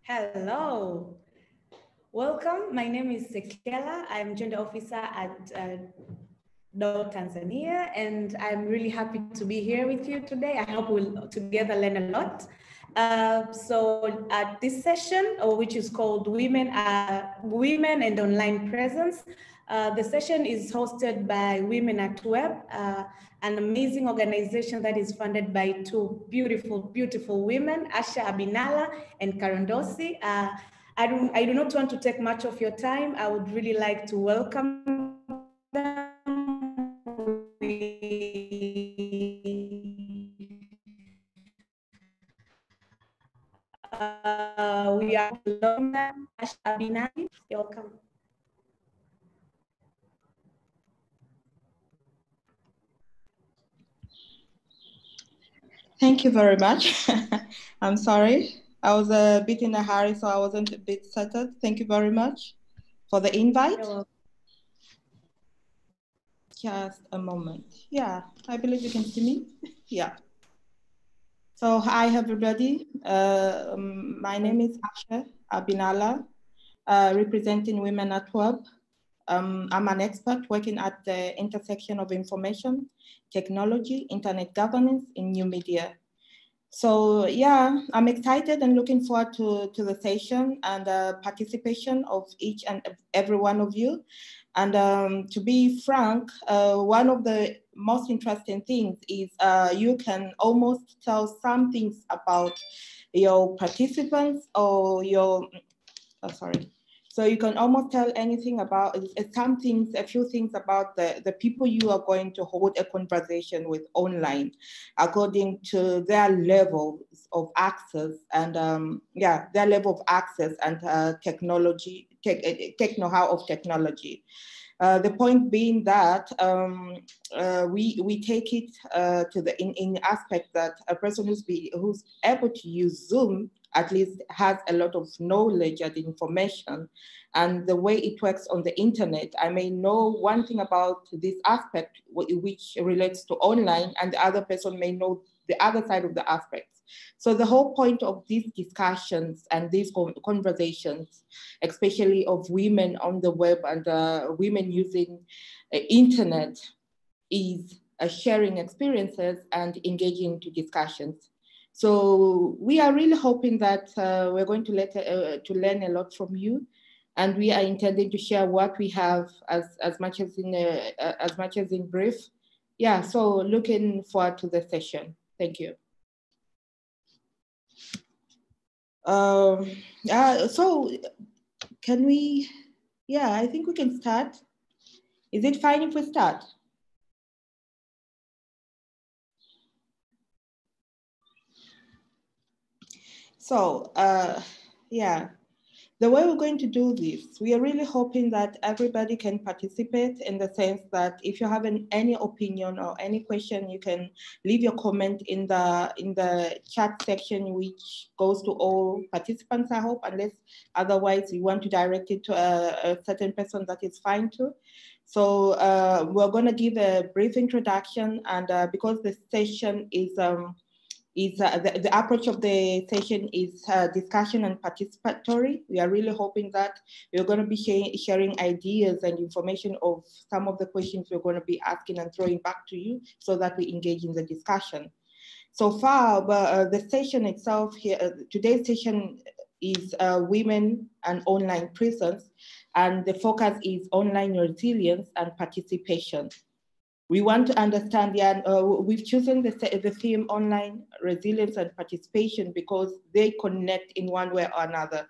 Hello, welcome. My name is Sekela. I'm Gender Officer at DO Tanzania, and I'm really happy to be here with you today. I hope we'll together learn a lot. So at this session, which is called Women and Online Presence, the session is hosted by Women at Web, an amazing organization that is funded by two beautiful women, Asha Abinala and Karondosi. I do not want to take much of your time. I would really like to welcome them. We are Asha Abinali. You're welcome. Thank you very much. I'm sorry. I was a bit in a hurry, so I wasn't a bit settled. Thank you very much for the invite. Just a moment. Yeah, I believe you can see me. Yeah. So hi, everybody. My name is Asha Abinala, representing Women at Web. I'm an expert working at the intersection of information, technology, internet governance in new media. So yeah, I'm excited and looking forward to the session and participation of each and every one of you. And to be frank, one of the most interesting things is you can almost tell some things about your participants or your, So you can almost tell anything about a few things about the people you are going to hold a conversation with online, according to their levels of access and their level of access and technology, know-how of technology. The point being that we take it to the in aspect that a person who's able to use Zoom at least has a lot of knowledge and information and the way it works on the internet. I may know one thing about this aspect which relates to online, and the other person may know the other side of the aspects. So the whole point of these discussions and these conversations, especially of women on the web and women using internet, is sharing experiences and engaging into discussions. So we are really hoping that we're going to learn a lot from you, and we are intending to share what we have as much as in brief. Yeah, so looking forward to the session. Thank you. So can we? Yeah, I think we can start. Is it fine if we start? So, yeah, the way we're going to do this, we are really hoping that everybody can participate in the sense that if you have any opinion or any question, you can leave your comment in the chat section, which goes to all participants, I hope, unless otherwise you want to direct it to a certain person, that is fine too. So we're going to give a brief introduction, and because the session is the approach of the session is discussion and participatory. We are really hoping that we're going to be sharing ideas and information of some of the questions we're going to be asking and throwing back to you so that we engage in the discussion. So far, the session itself here, today's session is women and online presence, and the focus is online resilience and participation. We want to understand, we've chosen the theme online resilience and participation because they connect in one way or another.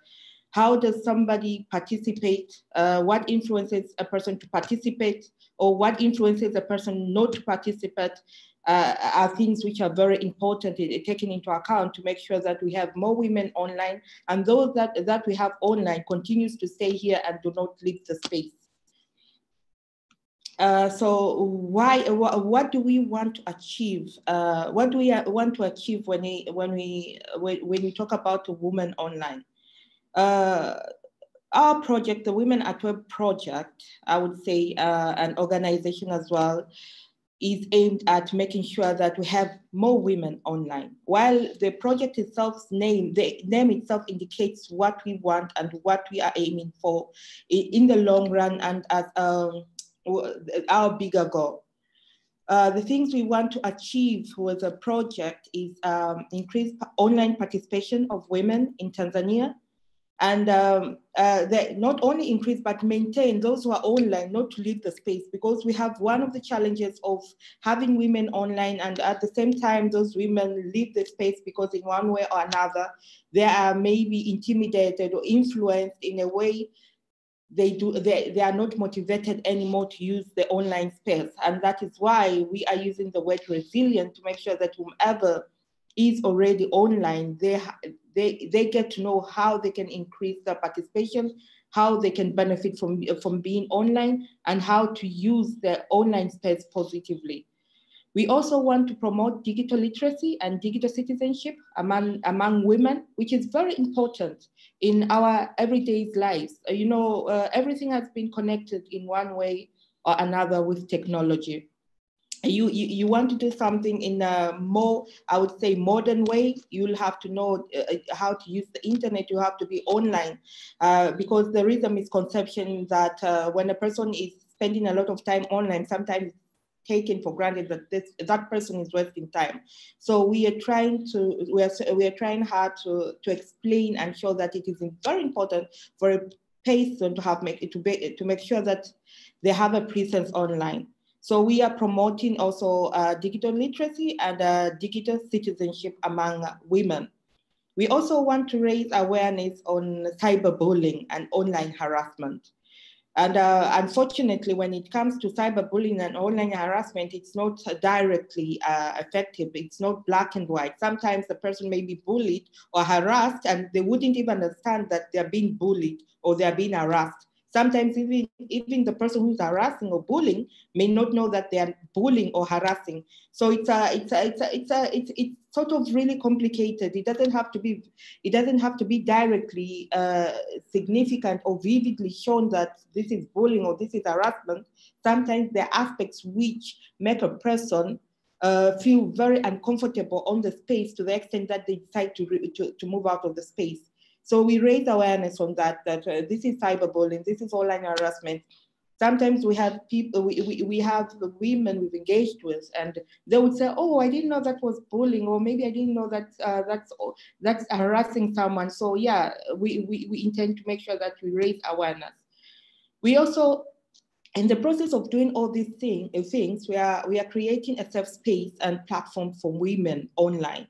How does somebody participate? What influences a person to participate, or what influences a person not to participate are things which are very important taken into account to make sure that we have more women online, and those that we have online continues to stay here and do not leave the space. So what do we want to achieve? What do we want to achieve when we talk about a woman online? Our project, the Women at Web project, I would say an organization as well, is aimed at making sure that we have more women online. While the project itself, the name itself indicates what we want and what we are aiming for in the long run and as our bigger goal. The things we want to achieve with the project is increased online participation of women in Tanzania, and not only increase but maintain those who are online, not to leave the space, because we have one of the challenges of having women online and at the same time those women leave the space because in one way or another they are maybe intimidated or influenced in a way they are not motivated anymore to use the online space. And that is why we are using the word resilient to make sure that whomever is already online, they get to know how they can increase their participation, how they can benefit from being online, and how to use their online space positively. We also want to promote digital literacy and digital citizenship among women, which is very important in our everyday lives. Everything has been connected in one way or another with technology. You want to do something in a more, I would say, modern way, you'll have to know how to use the internet. You have to be online because there is a misconception that when a person is spending a lot of time online, sometimes taken for granted that that person is wasting time. So we are trying hard to explain and show that it is very important for a person to make sure that they have a presence online. So we are promoting also digital literacy and digital citizenship among women. We also want to raise awareness on cyberbullying and online harassment. And unfortunately, when it comes to cyberbullying and online harassment, it's not directly effective. It's not black and white. Sometimes the person may be bullied or harassed and they wouldn't even understand that they're being bullied or they're being harassed. Sometimes even the person who's harassing or bullying may not know that they are bullying or harassing. So it's sort of really complicated. It doesn't have to be directly significant or vividly shown that this is bullying or this is harassment. Sometimes there are aspects which make a person feel very uncomfortable on the space to the extent that they decide to move out of the space. So we raise awareness on that this is cyberbullying, this is online harassment. Sometimes we have people, we have the women we've engaged with, and they would say, "Oh, I didn't know that was bullying," or maybe I didn't know that that's harassing someone. So yeah, we intend to make sure that we raise awareness. We also, in the process of doing all these things, we are creating a safe space and platform for women online.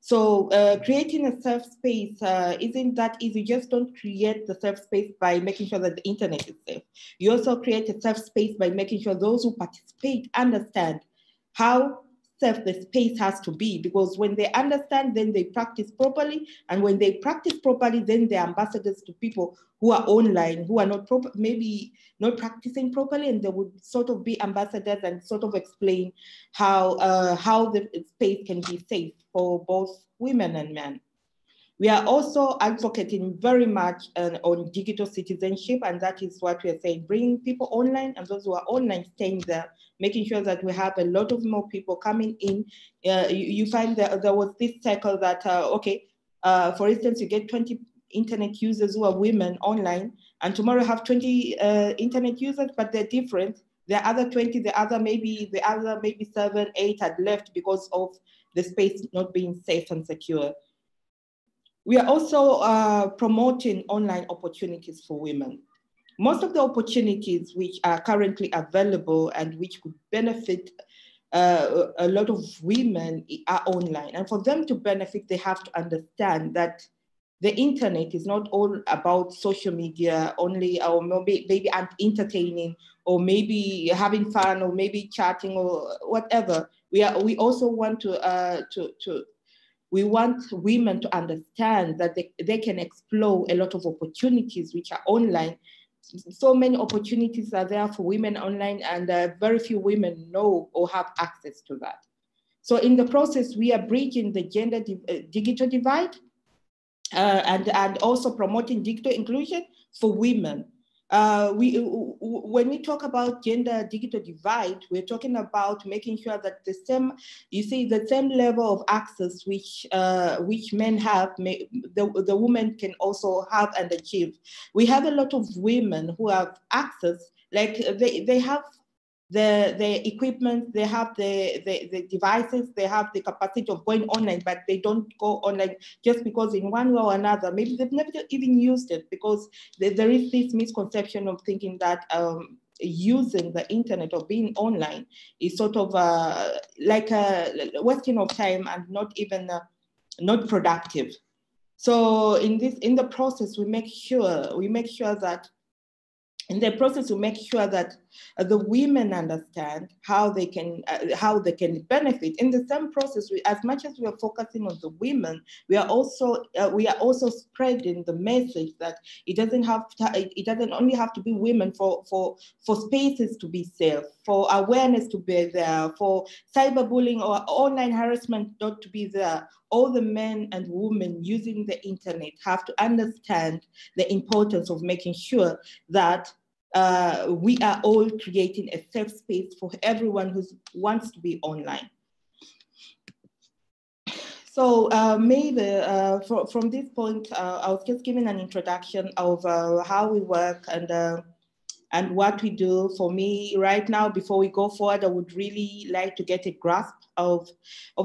So creating a safe space isn't that easy. Just don't create the safe space by making sure that the internet is safe. You also create a safe space by making sure those who participate understand how safe the space has to be, because when they understand, then they practice properly. And when they practice properly, then they're ambassadors to people who are online, who are maybe not practicing properly, and they would sort of be ambassadors and sort of explain how the space can be safe for both women and men. We are also advocating very much on digital citizenship, and that is what we are saying, bringing people online and those who are online staying there, making sure that we have a lot of more people coming in. You find that there was this cycle that, for instance, you get 20 internet users who are women online, and tomorrow have 20 internet users, but they're different. The other 20, the other maybe 7, 8 had left because of the space not being safe and secure. We are also promoting online opportunities for women. Most of the opportunities which are currently available and which could benefit a lot of women are online. And for them to benefit, they have to understand that the internet is not all about social media only, or maybe entertaining, or maybe having fun, or maybe chatting, or whatever. We also want we want women to understand that they can explore a lot of opportunities which are online. So many opportunities are there for women online, and very few women know or have access to that. So in the process, we are bridging the gender digital divide and also promoting digital inclusion for women. when we talk about gender digital divide, we're talking about making sure that the same level of access which men have, the women can also have and achieve. We have a lot of women who have access, like they have the equipment, they have the devices, they have the capacity of going online, but they don't go online just because in one way or another, maybe they've never even used it, because there is this misconception of thinking that using the internet or being online is sort of like a wasting of time and not even not productive. So in the process, we make sure that the women understand how they can benefit. In the same process, as much as we are focusing on the women, we are also spreading the message that it doesn't only have to be women for spaces to be safe, for awareness to be there, for cyberbullying or online harassment not to be there. All the men and women using the internet have to understand the importance of making sure that we are all creating a safe space for everyone who wants to be online. So maybe from this point, I was just giving an introduction of how we work and what we do. For me right now, before we go forward, I would really like to get a grasp of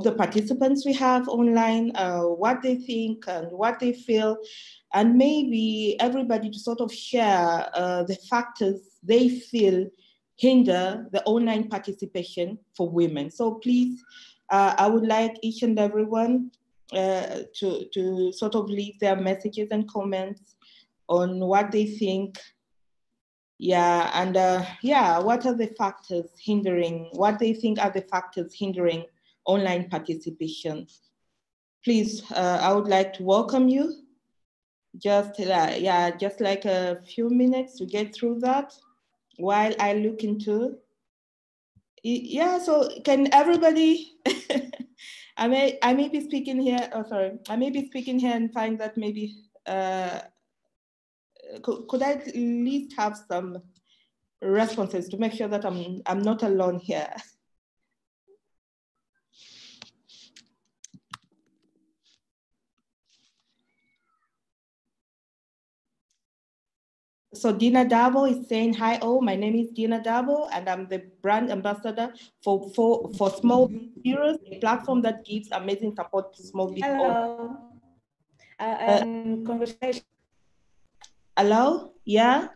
the participants we have online, what they think and what they feel, and maybe everybody to sort of share the factors they feel hinder the online participation for women. So please, I would like each and everyone to sort of leave their messages and comments on what they think. Yeah, and what are the factors hindering, what they think are the factors hindering online participation? Please, I would like to welcome you. Just like a few minutes to get through that while I look into. Yeah, so can everybody, I may be speaking here, I may be speaking here and find that maybe, could I at least have some responses to make sure that I'm not alone here? So Dina Davo is saying, hi, my name is Dina Davo, and I'm the brand ambassador for Small Business, a platform that gives amazing support to small business. Hello. Congratulations. Hello? Yeah?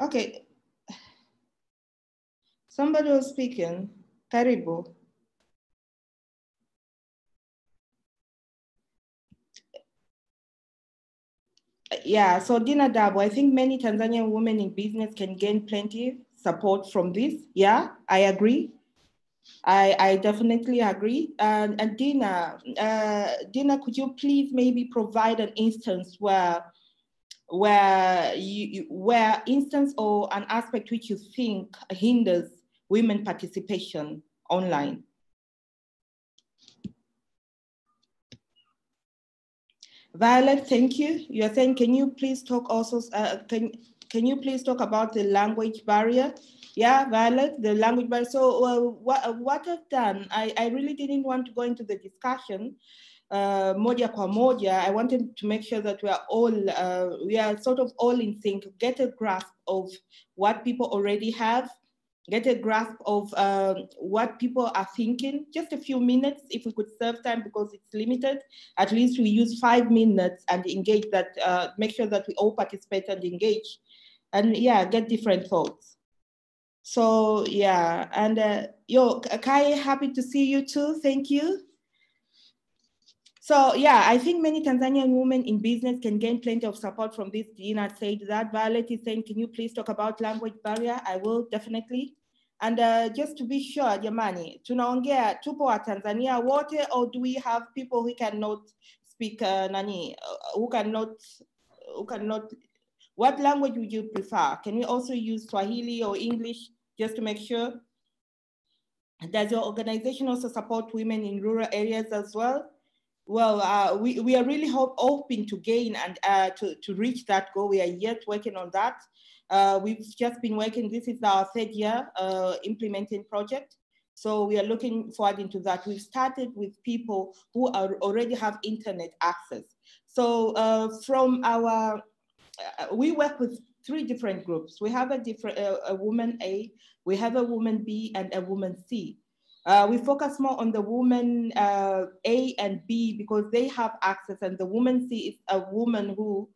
Okay. Somebody was speaking. Karibu. Yeah, so Dina Dabo, I think many Tanzanian women in business can gain plenty support from this. Yeah, I agree. I definitely agree. And Dina, could you please maybe provide an instance where instance or an aspect which you think hinders women participation online? Violet, thank you. You're saying, can you please talk also, can you please talk about the language barrier? Yeah, Violet, the language barrier. So what I've done, I really didn't want to go into the discussion moja kwa moja. I wanted to make sure that we are sort of all in sync, get a grasp of what people already have, get a grasp of what people are thinking. Just a few minutes, if we could serve time because it's limited, at least we use 5 minutes and engage that, make sure that we all participate and engage and get different thoughts. So and Kai, happy to see you too, thank you. So I think many Tanzanian women in business can gain plenty of support from this. Dina said that. Violet is saying, can you please talk about language barrier? I will, definitely. And just to be sure, jamani, tunaongea tupo wa Tanzania wote, or do we have people who cannot speak who cannot, what language would you prefer? Can we also use Swahili or English just to make sure? Does your organization also support women in rural areas as well? Well, we are really hoping to gain and to reach that goal. We are yet working on that. We've just been working, this is our third year implementing project. So we are looking forward into that. We've started with people who already have internet access. So from our, we work with 3 different groups. We have a woman A, we have a woman B, and a woman C. We focus more on the woman A and B because they have access, and the woman C is a woman who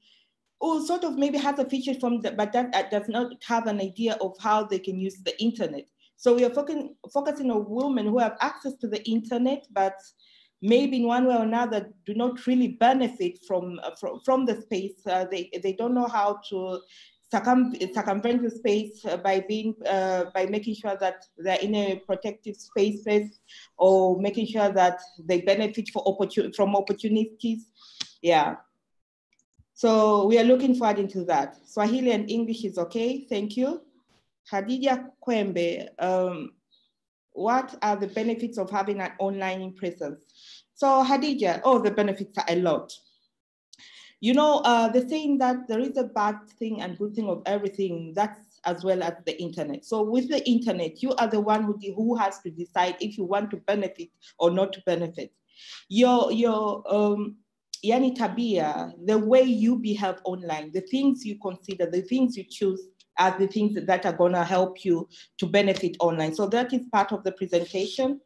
sort of maybe has a feature from the, but that does not have an idea of how they can use the internet. So we are focusing on women who have access to the internet, but maybe in one way or another do not really benefit from the space. They don't know how to circumvent the space by making sure that they're in a protective spaces, or making sure that they benefit from opportunities. Yeah. So we are looking forward into that. Swahili and English is okay, thank you. Hadija Kwembe, what are the benefits of having an online presence? So Hadija, the benefits are a lot. You know, the saying that there is a bad thing and good thing of everything, that's as well as the internet. So with the internet, you are the one who has to decide if you want to benefit or not to benefit. Yani tabia, the way you behave online, the things you consider, the things you choose are the things that are gonna help you to benefit online. So that is part of the presentation.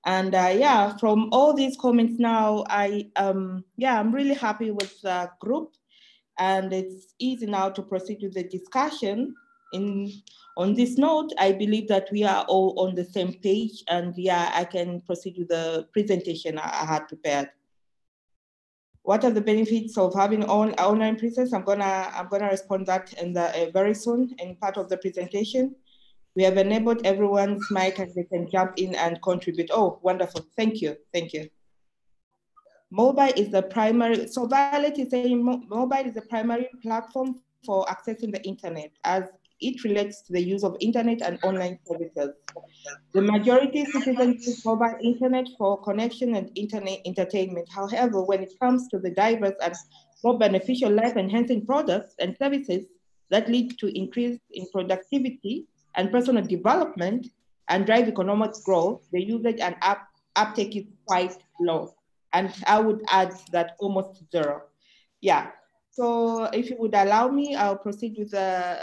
And yeah, from all these comments now, I'm really happy with the group, and it's easy now to proceed with the discussion. On this note, I believe that we are all on the same page, and yeah, I can proceed with the presentation I had prepared. What are the benefits of having online presence? I'm gonna respond that in very soon in part of the presentation. We have enabled everyone's mic and they can jump in and contribute. Oh, wonderful, thank you. Mobile is the primary, so Violet is saying mobile is the primary platform for accessing the internet as it relates to the use of internet and online services. The majority of citizens use mobile internet for connection and internet entertainment. However, when it comes to the diverse and more beneficial life-enhancing products and services that lead to increase in productivity and personal development and drive economic growth, the usage and uptake is quite low. And I would add that almost zero. Yeah. So if you would allow me, I'll proceed with the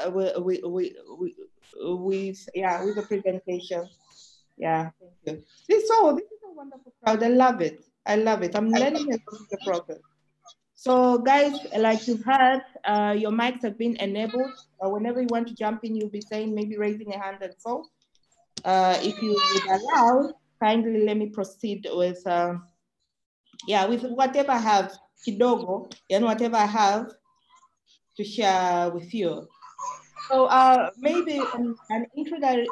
presentation. Yeah, thank you. This is a wonderful crowd. I love it. I'm learning about the process. So guys, like you've heard, your mics have been enabled. Whenever you want to jump in, you'll be saying, maybe raising a hand and so. If you would allow, kindly let me proceed with, with whatever I have, kidogo, and whatever I have to share with you. So maybe an introductory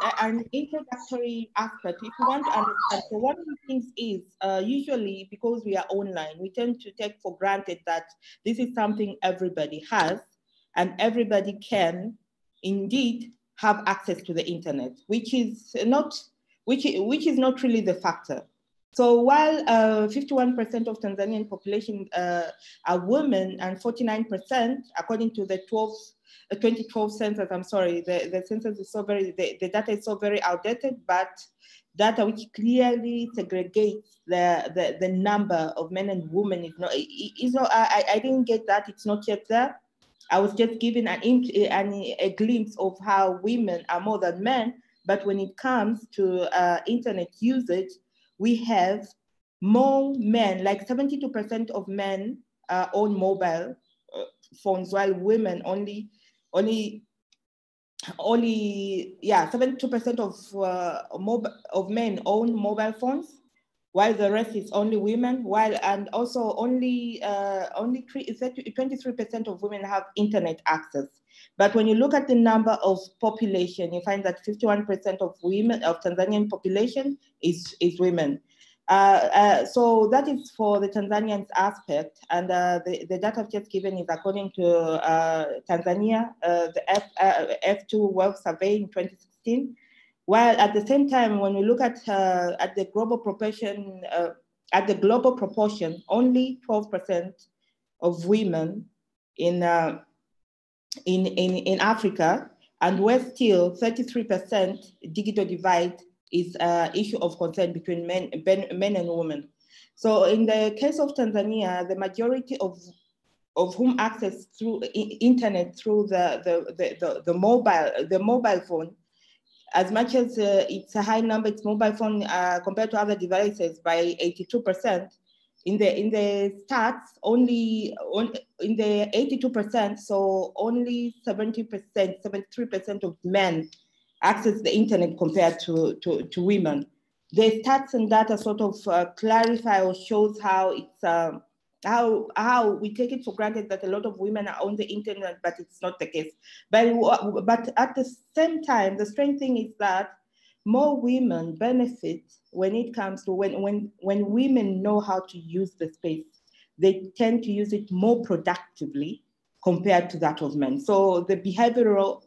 aspect, if you want to understand. So one of the things is usually because we are online, we tend to take for granted that this is something everybody has and everybody can indeed have access to the internet, which is not really the factor. So while 51% of Tanzanian population are women and 49%, according to the 2012 census, I'm sorry, the census is the data is so very outdated, but data which clearly segregates the number of men and women is not, I didn't get that, it's not yet there. I was just giving a glimpse of how women are more than men, but when it comes to internet usage, we have more men, like 72% of men own mobile phones, while women only 72% of men own mobile phones, while the rest is only women. And also only 23% of women have internet access. But when you look at the number of population, you find that 51% of women, of Tanzanian population is women. So that is for the Tanzanians aspect, and the data I've just given is according to Tanzania, the F2 Wealth Survey in 2016. While at the same time, when we look at the global population at the global proportion, only 12% of women in Africa, and we're still 33% digital divide is an issue of concern between men and women. So in the case of Tanzania, the majority of whom access through internet through the mobile phone, as much as it's a high number, it's mobile phone compared to other devices by 82%. In the stats, only in the 82%, so only 70%, 73% of men access the internet compared to women. The stats and data sort of clarify or shows how it's how we take it for granted that a lot of women are on the internet, but it's not the case. But at the same time, the strange thing is that more women benefit when it comes to when women know how to use the space. They tend to use it more productively compared to that of men. So the behavioral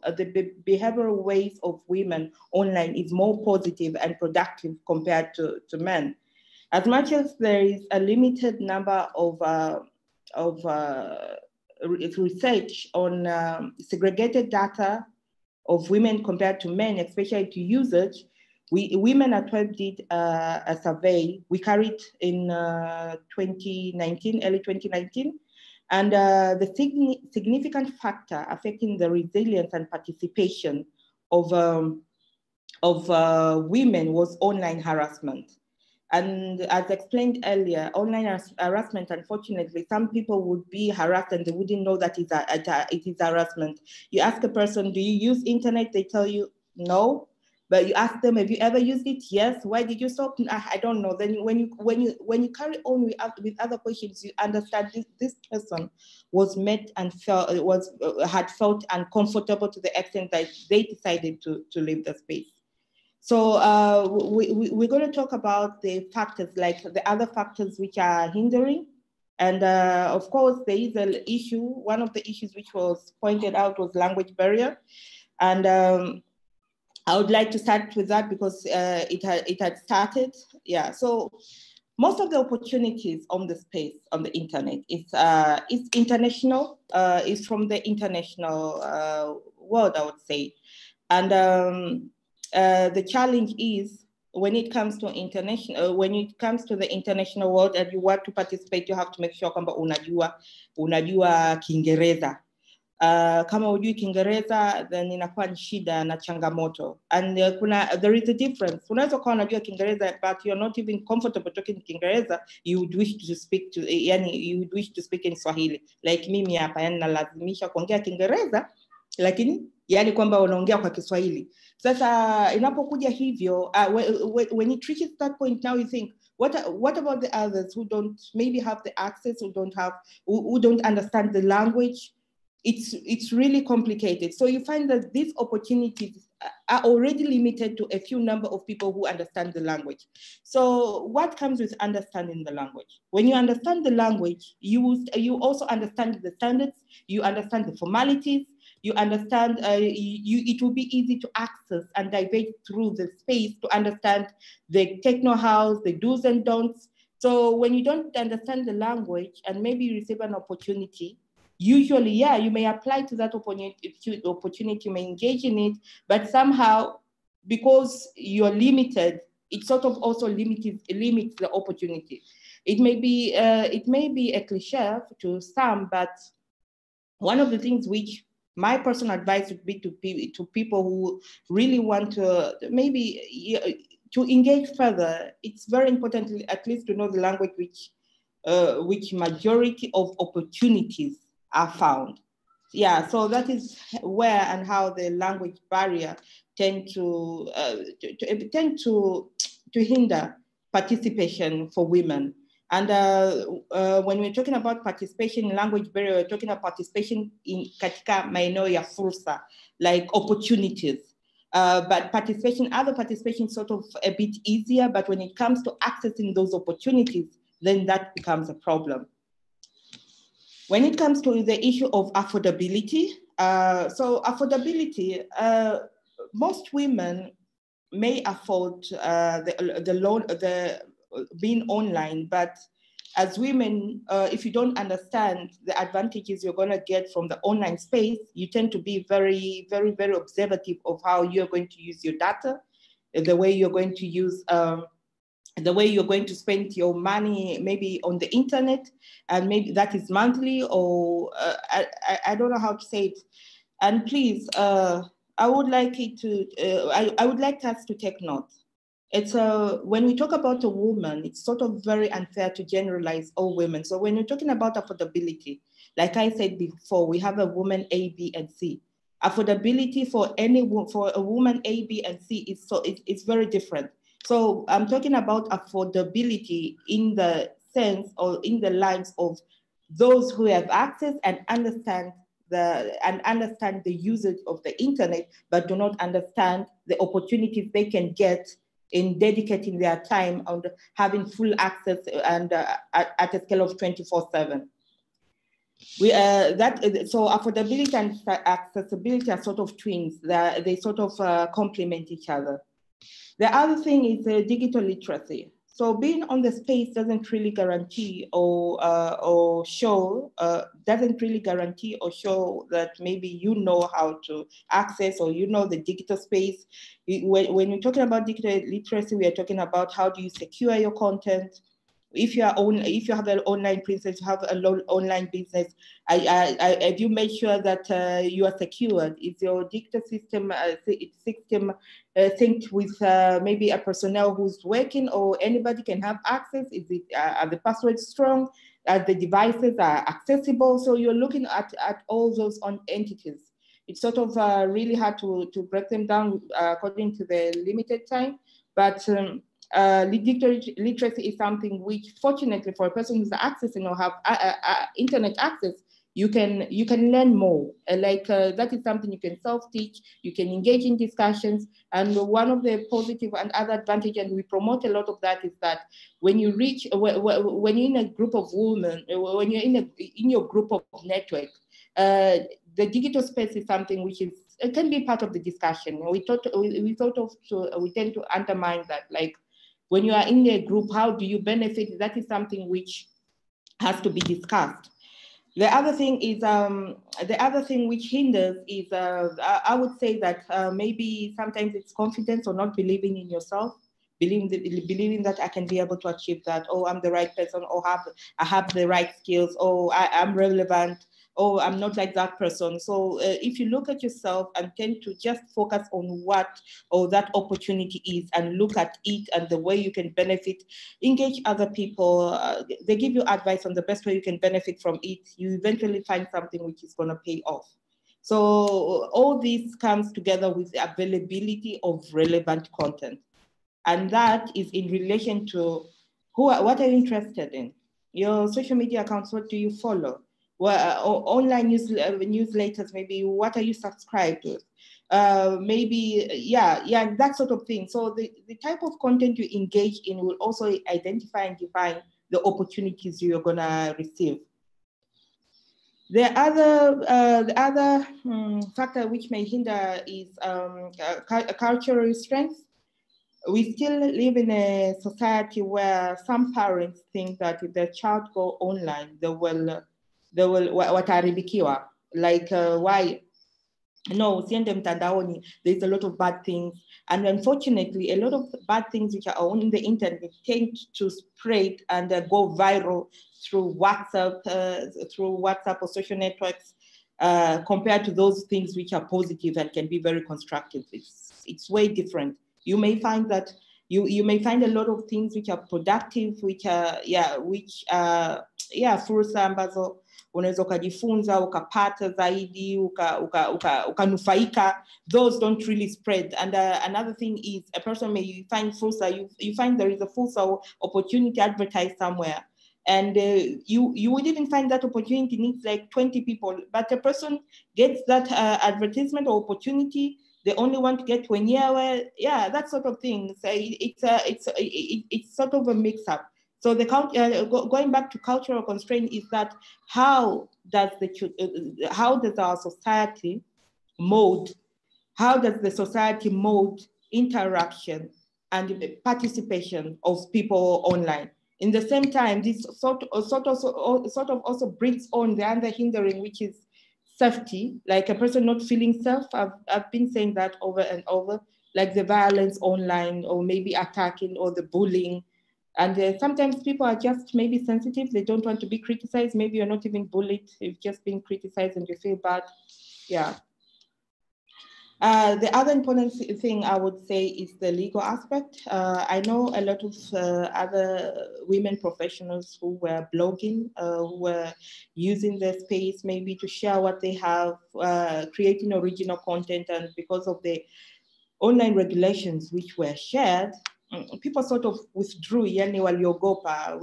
ways of women online is more positive and productive compared to men. As much as there is a limited number of research on segregated data of women compared to men, especially to usage, Women at 12 did a survey. We carried in 2019, early 2019, and the significant factor affecting the resilience and participation of women was online harassment. And as explained earlier, online harassment, unfortunately, some people would be harassed and they wouldn't know that it is harassment. You ask a person, do you use internet? They tell you no. But you ask them, have you ever used it? Yes. Why did you stop? I don't know. Then when you carry on with other questions, you understand this person was met and had felt uncomfortable to the extent that they decided to leave the space. So we're going to talk about the factors, like the other factors which are hindering. And of course, there is an issue. One of the issues which was pointed out was language barrier. And I would like to start with that because it had started. Yeah, so most of the opportunities on the space, on the internet, is international, is from the international world, I would say. And the challenge is when it comes to the international world and you want to participate, you have to make sure kwamba unajua Kiingereza. Kama hujui Kiingereza, then inakuwa ni shida na changamoto. And there is a difference. Unaweza kuwa unajua Kiingereza, but you're not even comfortable talking Kiingereza, you would wish to speak in Swahili. Like mimi hapa, yani nalazimisha kuongea Kiingereza, lakini yani kwamba unaongea kwa Kiswahili. Sasa inapokuja hivyo, when it reaches that point, now you think, what about the others who don't maybe have the access, who don't understand the language? It's really complicated. So you find that these opportunities are already limited to a few number of people who understand the language. So what comes with understanding the language? When you understand the language, you also understand the standards, you understand the formalities, you understand, it will be easy to access and divert through the space to understand the techno-hows, the do's and don'ts. So when you don't understand the language and maybe you receive an opportunity, usually, yeah, you may apply to that opportunity, you may engage in it, but somehow, because you're limited, it sort of also limits the opportunity. It may be a cliche to some, but one of the things which my personal advice would be to people who really want to maybe to engage further, it's very important at least to know the language which majority of opportunities are found. Yeah, so that is where and how the language barrier tend to hinder participation for women. And when we're talking about participation in language barrier, we're talking about participation in katika maeneo ya fursa, like opportunities. But other participation sort of a bit easier, but when it comes to accessing those opportunities, then that becomes a problem. When it comes to the issue of affordability, so affordability, most women may afford the being online, but as women, if you don't understand the advantages you're going to get from the online space, you tend to be very, very, very observative of how you're going to use your data, the way you're going to use, the way you're going to spend your money, maybe on the internet, and maybe that is monthly, or I don't know how to say it. And please, I would like it to, I would like us to take note. It's when we talk about a woman, it's sort of very unfair to generalize all women. So when you're talking about affordability, like I said before, we have a woman A, B, and C. Affordability for a woman A, B, and C is it's very different. So I'm talking about affordability in the sense or in the lines of those who have access and understand the usage of the internet, but do not understand the opportunities they can get in dedicating their time on having full access and at a scale of 24/7. So affordability and accessibility are sort of twins. They sort of complement each other. The other thing is digital literacy. So being on the space doesn't really guarantee or show that maybe you know how to access or you know the digital space. When we're talking about digital literacy, we are talking about how do you secure your content. If you have an online business, you have an online business, have you made sure that you are secured? Is your digital system synced with maybe a personnel who's working, or anybody can have access? Are the passwords strong? Are the devices are accessible? So you're looking at all those entities. It's sort of really hard to break them down according to the limited time, but digital literacy is something which, fortunately, for a person who's accessing or have internet access, you can learn more. That is something you can self-teach, you can engage in discussions. And one of the positive and other advantages, and we promote a lot of that, is that when you reach, when you're in a group of women, when you're in your group of network, the digital space is something which is, it can be part of the discussion. We tend to undermine that. Like, when you are in a group, how do you benefit? That is something which has to be discussed. The other thing which hinders is, I would say that maybe sometimes it's confidence or not believing in yourself, believing that I can be able to achieve that. Oh, I'm the right person, or I have the right skills, or I'm relevant, oh, I'm not like that person. So if you look at yourself and tend to just focus on what that opportunity is, and look at it and the way you can benefit, engage other people, they give you advice on the best way you can benefit from it, you eventually find something which is going to pay off. So all this comes together with the availability of relevant content. And that is in relation to what are you interested in? Your social media accounts, what do you follow? Online newsletters, maybe what are you subscribed to? Maybe, that sort of thing. So the type of content you engage in will also identify and define the opportunities you're gonna receive. The other factor which may hinder is cultural restraints. We still live in a society where some parents think that if their child go online, they will wataharibikiwa. Like, why? No, usiende mtandaoni, there's a lot of bad things. And unfortunately, a lot of bad things which are on the internet tend to spread and go viral through WhatsApp or social networks, compared to those things which are positive and can be very constructive. It's way different. You may find that you may find a lot of things which are productive, which are fursa ambazo unaweza ukajifunza, ukapata zaidi, ukanufaika. Those don't really spread. And another thing is, a person may find fursa, you find there is a fursa opportunity advertised somewhere, and you would even find that opportunity needs like 20 people, but a person gets that advertisement or opportunity, they only want to get wenyewe, that sort of thing. So it's sort of a mix-up. So going back to cultural constraint is that how does our society mode, how does the society mode interaction and participation of people online. In the same time, this sort of also brings on the other hindering, which is safety, like a person not feeling safe. I've been saying that over and over, like the violence online, or maybe attacking, or the bullying. And sometimes people are just maybe sensitive. They don't want to be criticized. Maybe you're not even bullied. You've just been criticized and you feel bad. Yeah. The other important thing I would say is the legal aspect. I know a lot of other women professionals who were blogging, who were using their space maybe to share what they have, creating original content, and because of the online regulations which were shared, people sort of withdrew yani waliogopa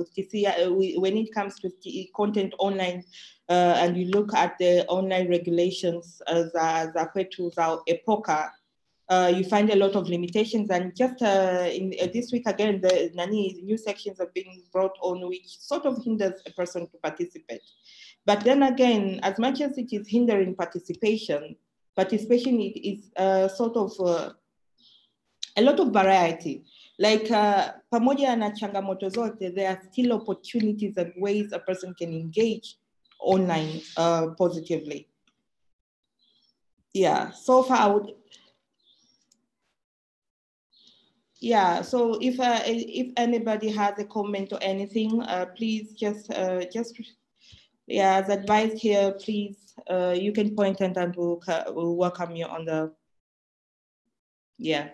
when it comes to content online, and you look at the online regulations za kwetu za epoca, you find a lot of limitations. And just in this week again, the new sections are being brought on, which sort of hinders a person to participate. But then again, as much as it is hindering participation is sort of a lot of variety. Like pamoja na changamoto zote, there are still opportunities and ways a person can engage online positively. Yeah, so far I would. Yeah, so if anybody has a comment or anything, please just yeah, as advised here, please you can point and we'll welcome you on the. Yeah,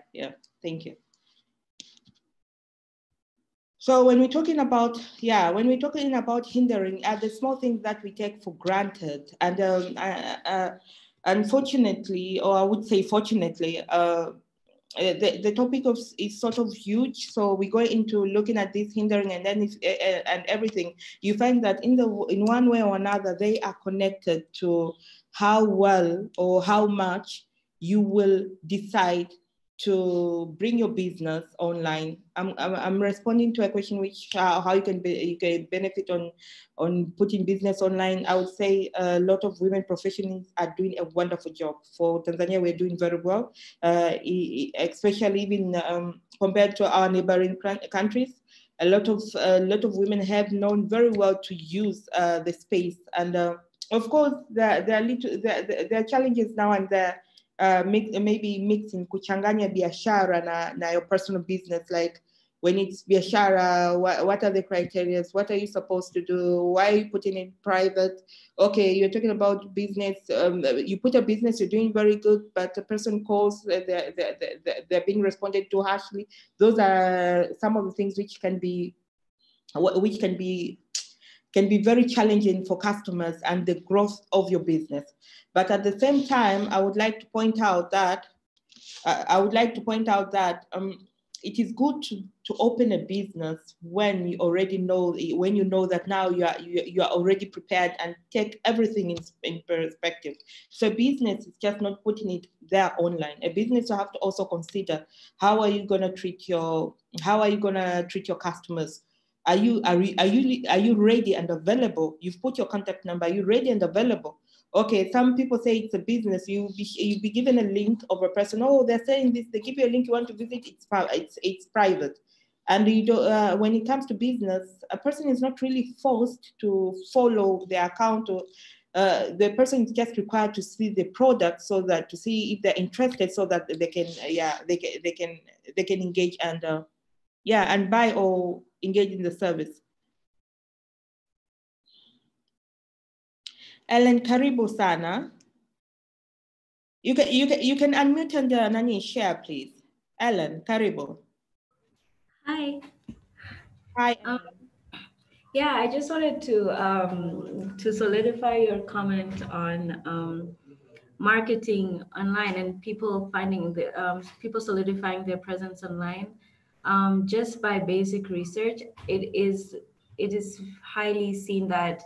thank you. So when we're talking about hindering, the small things that we take for granted, and unfortunately, or I would say fortunately, the topic is sort of huge. So we go into looking at this hindering, and then and everything. You find that in one way or another, they are connected to how well or how much you will decide to bring your business online. I'm responding to a question which how you can benefit on putting business online. I would say a lot of women professionals are doing a wonderful job. For Tanzania, we're doing very well, especially even compared to our neighboring countries. A lot of women have known very well to use the space, and of course there are challenges now and there. Maybe mixing kuchanganya biashara na your personal business, like when it's biashara, what are the criteria? What are you supposed to do? Why are you putting it private? Okay, you're talking about business. You put a business, you're doing very good, but the person calls, they're being responded to harshly. Those are some of the things which can be very challenging for customers and the growth of your business. But at the same time, I would like to point out that it is good to open a business when you already know, when you know that now you are already prepared and take everything in perspective. So business is just not putting it there online. A business, you have to also consider how are you going to treat your customers. Are you ready and available? You've put your contact number. Are you ready and available? Okay, some people say it's a business. You'll be given a link of a person. Oh, they're saying this. They give you a link you want to visit. It's private, and you don't. When it comes to business, a person is not really forced to follow the account. Or the person is just required to see the product, so that to see if they're interested, so that they can engage and and buy or engage in the service. Ellen, karibu sana. You can unmute and nani share, please. Ellen, karibu. Hi. Hi. Yeah, I just wanted to solidify your comment on marketing online and people finding people solidifying their presence online. Just by basic research, it is highly seen that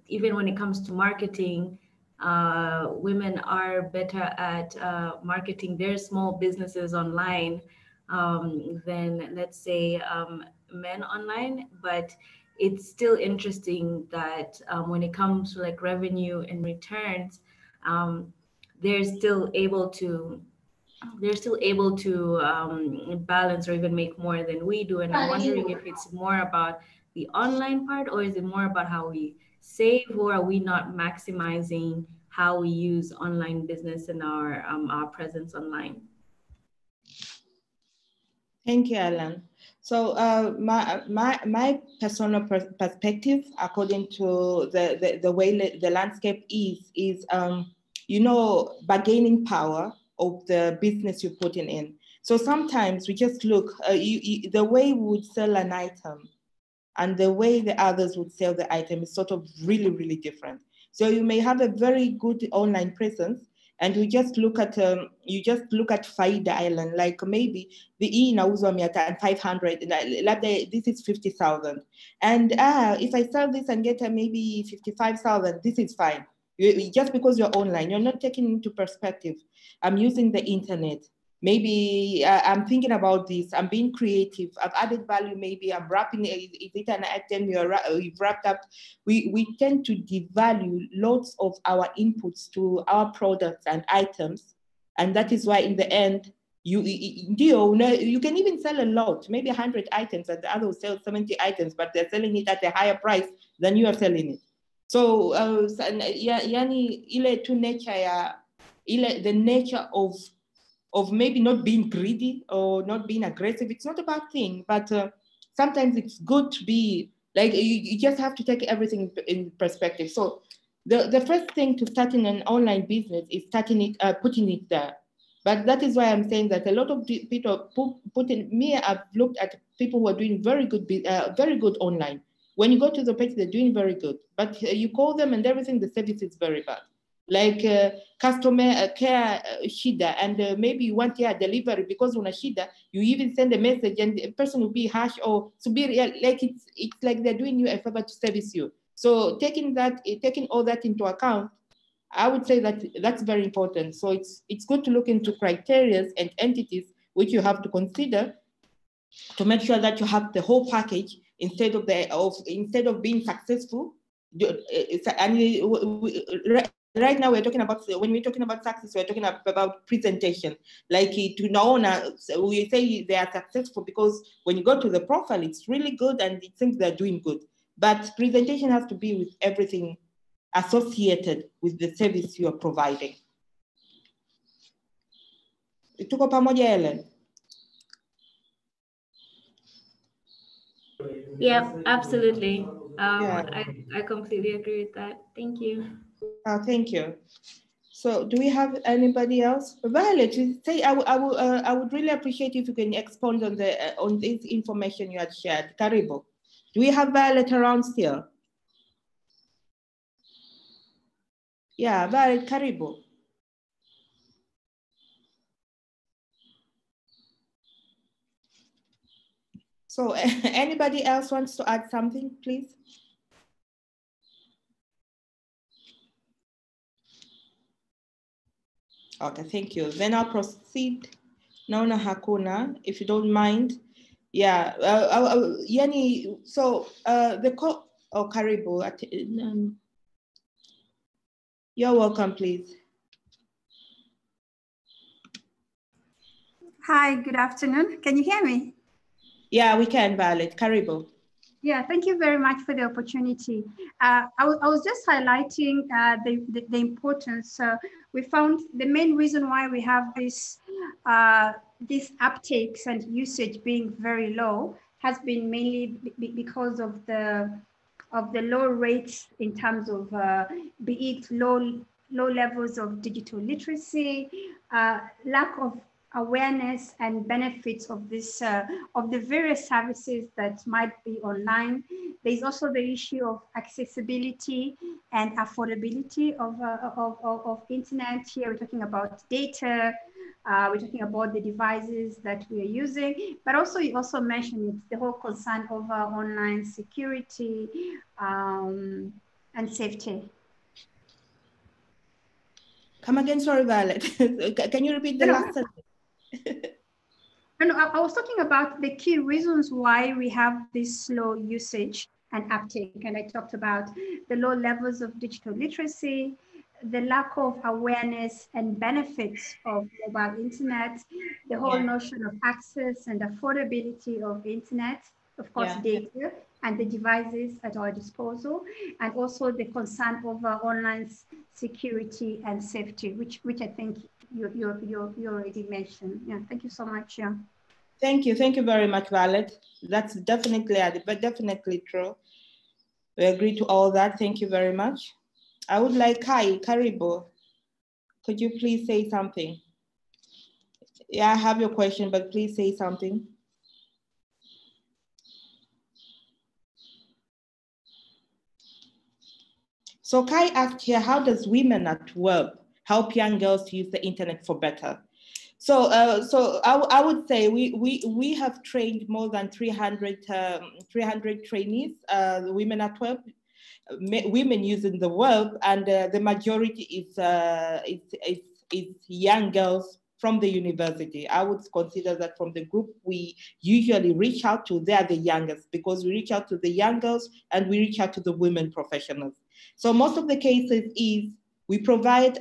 even when it comes to marketing, women are better at marketing their small businesses online than, let's say, men online. But it's still interesting that when it comes to like revenue and returns, they're still able to they're still able to balance or even make more than we do. And I'm wondering if it's more about the online part, or is it more about how we save, or are we not maximizing how we use online business and our presence online? Thank you, Alan. So my personal perspective, according to the way the landscape is you know, bargaining power of the business you're putting in. So sometimes we just look, the way we would sell an item and the way the others would sell the item is sort of really, really different. So you may have a very good online presence, and we just look at you just look at Faida Island, like maybe the E inauzwa 500, this is 50,000, and if I sell this and get maybe 55,000, this is fine. Just because you're online, you're not taking into perspective. I'm using the internet. Maybe I'm thinking about this, I'm being creative, I've added value, maybe I'm wrapping, is it an item you've wrapped up? We tend to devalue lots of our inputs to our products and items. And that is why in the end, you can even sell a lot, maybe 100 items, and the other will sell 70 items, but they're selling it at a higher price than you are selling it. So, yani ile tu nature the nature of maybe not being greedy or not being aggressive. It's not a bad thing, but sometimes it's good to be like, you just have to take everything in perspective. So the first thing to starting an online business is putting it there. But that is why I'm saying that a lot of people I've looked at people who are doing very good online. When you go to the page, they're doing very good, but you call them and everything, the service is very bad. Like customer care shida, and maybe you want delivery because una shida, you even send a message and the person will be harsh or superior, like it's like they're doing you a favor to service you. So taking all that into account, I would say that that's very important. So it's good to look into criteria and entities which you have to consider to make sure that you have the whole package instead of being successful. Right now, we're talking about, when we're talking about success, we're talking about presentation. Like we say they are successful because when you go to the profile, it's really good and it seems they're doing good. But presentation has to be with everything associated with the service you are providing. Tuko pamoja, Ellen? Yeah, absolutely. I completely agree with that. Thank you. Thank you. So do we have anybody else? Violet, say I would really appreciate if you can expound on on this information you had shared. Karibu. Do we have Violet around still? Yeah, Violet, Karibu. So anybody else wants to add something, please? Okay, thank you. Then I'll proceed. Naona hakuna, if you don't mind. Yeah, yani, so Karibu, you're welcome, please. Hi, good afternoon. Can you hear me? Yeah, we can, Violet. Karibu. Yeah, thank you very much for the opportunity. I was just highlighting the importance. We found the main reason why we have these uptakes and usage being very low has been mainly because of the low rates in terms of be it low levels of digital literacy, lack of awareness and benefits of this of the various services that might be online. There's also the issue of accessibility and affordability of internet. Here we're talking about data, we're talking about the devices that we are using, but also you also mentioned it's the whole concern over online security and safety. Come again, sorry, Violet. Can you repeat the last sentence? And I was talking about the key reasons why we have this slow usage and uptake. And I talked about the low levels of digital literacy, the lack of awareness and benefits of mobile internet, the whole notion of access and affordability of internet, of course, data and the devices at our disposal, and also the concern over online security and safety, which I think you already mentioned. Yeah, thank you so much. Yeah. Thank you very much, Violet. That's definitely true. We agree to all that. Thank you very much. I would like Karibu. Could you please say something? Yeah, I have your question, but please say something. So Kai asked here, how does women at work help young girls to use the internet for better? So, I would say we have trained more than 300 trainees, women at work, women using the web, and the majority is young girls from the university. I would consider that from the group we usually reach out to, they are the youngest, because we reach out to the young girls and we reach out to the women professionals. So most of the cases is we provide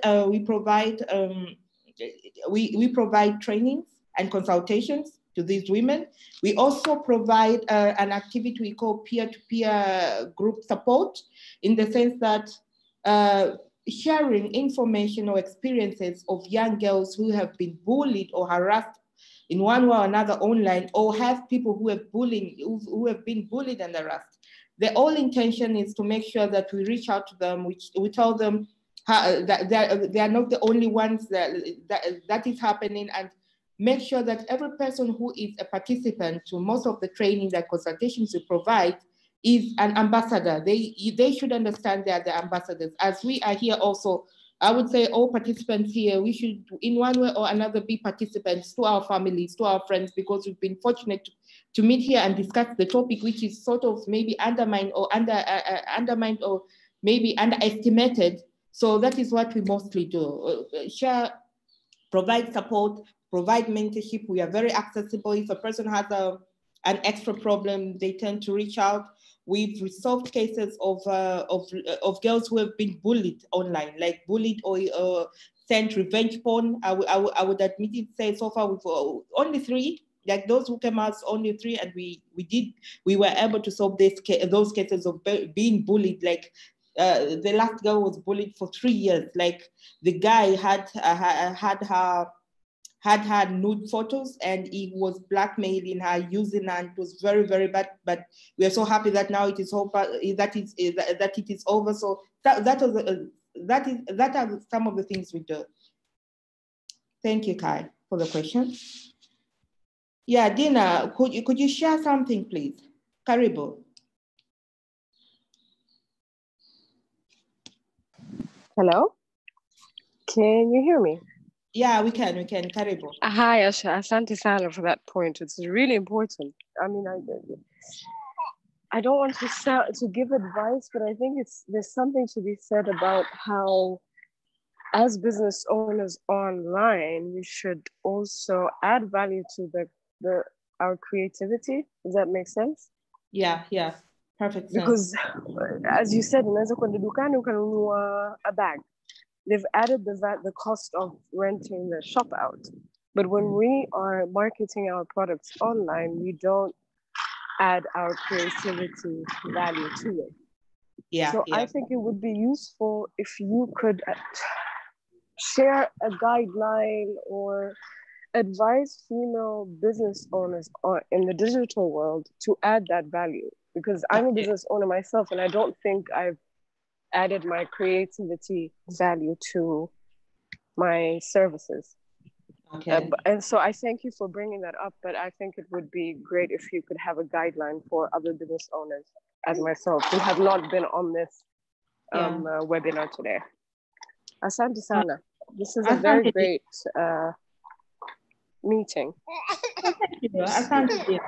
trainings and consultations to these women. We also provide an activity we call peer-to-peer group support, in the sense that sharing information or experiences of young girls who have been bullied or harassed in one way or another online, or have people who have been bullied and harassed. The whole intention is to make sure that we reach out to them, we tell them that they are not the only ones that is happening, and make sure that every person who is a participant to most of the training that consultations we provide is an ambassador. They should understand they are the ambassadors. As we are here also, I would say all participants here, we should in one way or another be participants to our families, to our friends, because we've been fortunate to meet here and discuss the topic, which is sort of maybe undermined or maybe underestimated. So that is what we mostly do. Share, provide support, provide mentorship. We are very accessible. If a person has an extra problem, they tend to reach out. We've resolved cases of girls who have been bullied online, like bullied or sent revenge porn. I would admit it, say so far we've only 3, like those who came out, only 3, and we were able to solve those cases of being bullied. Like the last girl was bullied for 3 years. Like the guy had her nude photos, and he was blackmailing her, using her, and it was very, very bad. But we are so happy that now it is over. That it is over. So that are some of the things we do. Thank you, Kai, for the question. Yeah, Dina, could you share something, please? Karibu. Hello? Can you hear me? Yeah, we can, Karibu. Hi, Asha. Asante sana for that point. It's really important. I mean, I don't want to give advice, but I think there's something to be said about how, as business owners online, we should also add value to our creativity. Does that make sense? Yeah, perfect sense. Because, as you said, unaweza kwenda dukani ukanunua a bag. They've added the cost of renting the shop out. But when we are marketing our products online, we don't add our creativity value to it. Yeah. So I think it would be useful if you could share a guideline or advise female business owners in the digital world to add that value. Because I'm a business owner myself, and I don't think I've added my creativity value to my services. Okay. And so I thank you for bringing that up, but I think it would be great if you could have a guideline for other business owners as myself who have not been on this webinar today. Asante sana. This is a very great meeting. Thank you. Asante.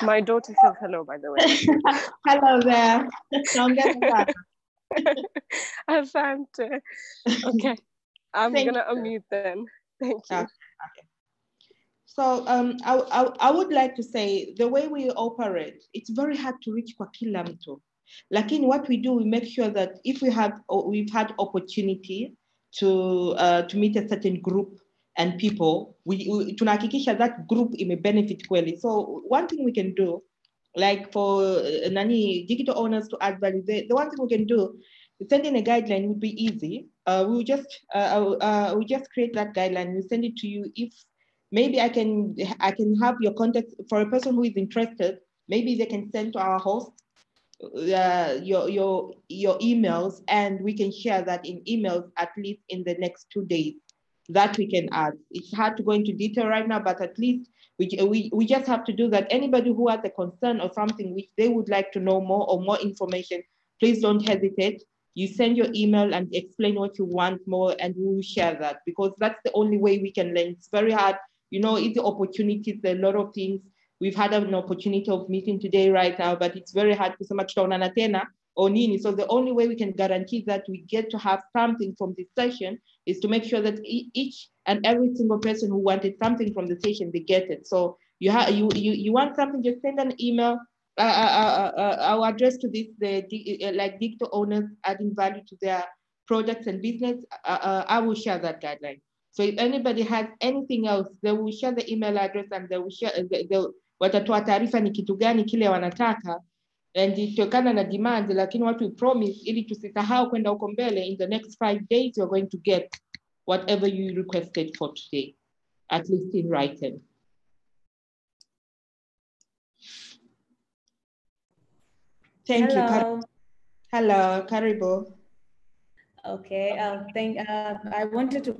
My daughter says hello, by the way. Hello there. Asante. Okay, I'm gonna unmute then. Thank you. Okay. So I would like to say the way we operate, it's very hard to reach kwa kila mtu. Lakini what we do, we make sure that if we've had opportunity to meet a certain group and people, we tunahakikisha that group may benefit kweli. So one thing we can do, like for digital owners to add value, the one thing we can do, sending a guideline would be easy. We just create that guideline. We send it to you. If maybe I can have your contact for a person who is interested. Maybe they can send to our host your emails, and we can share that in emails at least in the next 2 days. That we can add. It's hard to go into detail right now, but at least we just have to do that. Anybody who has a concern or something which they would like to know more or more information, please don't hesitate. You send your email and explain what you want more, and we will share that, because that's the only way we can learn. It's very hard. You know, it's the opportunities, a lot of things. We've had an opportunity of meeting today right now, but it's very hard to kusema tutaonana tena or nini. So the only way we can guarantee that we get to have something from this session is to make sure that each and every single person who wanted something from the session, they get it. So you want something, just send an email. Our address to this, like digital owners adding value to their products and business. I will share that guideline. So if anybody has anything else, they will share the email address, and they will share watatoa taarifa ni kitu gani kile wanataka, and itokana na demand, lakini what we promise ili tusisahau kwenda huko mbele, in the next 5 days you're going to get whatever you requested for today, at least in writing. Thank you. Hello, Karibu. Okay, I wanted to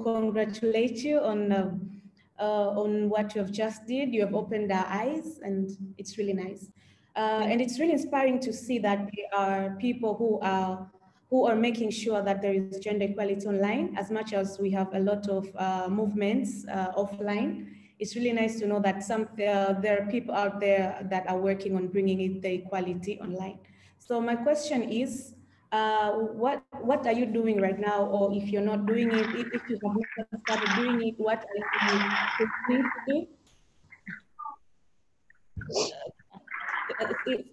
congratulate you on what you have just did. You have opened our eyes, and it's really nice. And it's really inspiring to see that there are people who are making sure that there is gender equality online, as much as we have a lot of movements offline. It's really nice to know that there are people out there that are working on bringing the equality online. So my question is, what are you doing right now? Or if you're not doing it, if you have not started doing it, what are you planning to do?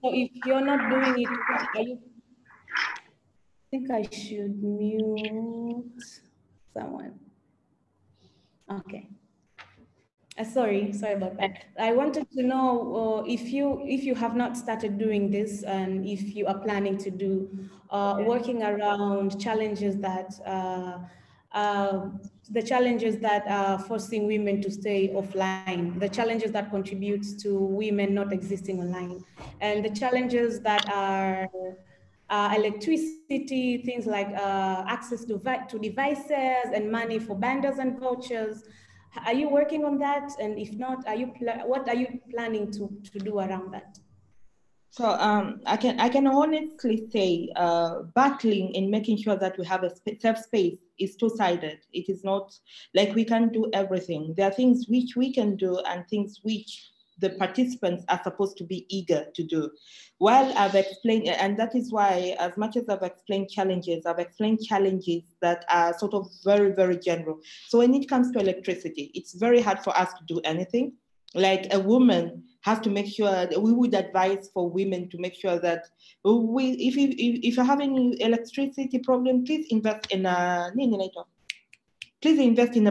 So if you're not doing it, what are you? I think I should mute someone. Okay. Sorry about that. I wanted to know if you have not started doing this, and if you are planning to do working around challenges that the challenges that are forcing women to stay offline, the challenges that contribute to women not existing online, and the challenges that are electricity, things like access to devices and money for bundles and vouchers. Are you working on that? And if not, what are you planning to do around that? So I can honestly say battling in making sure that we have a safe space is two-sided. It is not like we can do everything. There are things which we can do and things which the participants are supposed to be eager to do. While I've explained, and that is why, as much as I've explained challenges that are sort of very, very general. So when it comes to electricity, it's very hard for us to do anything. Like a woman has to make sure that we would advise for women to make sure that if you're having electricity problem, please invest in a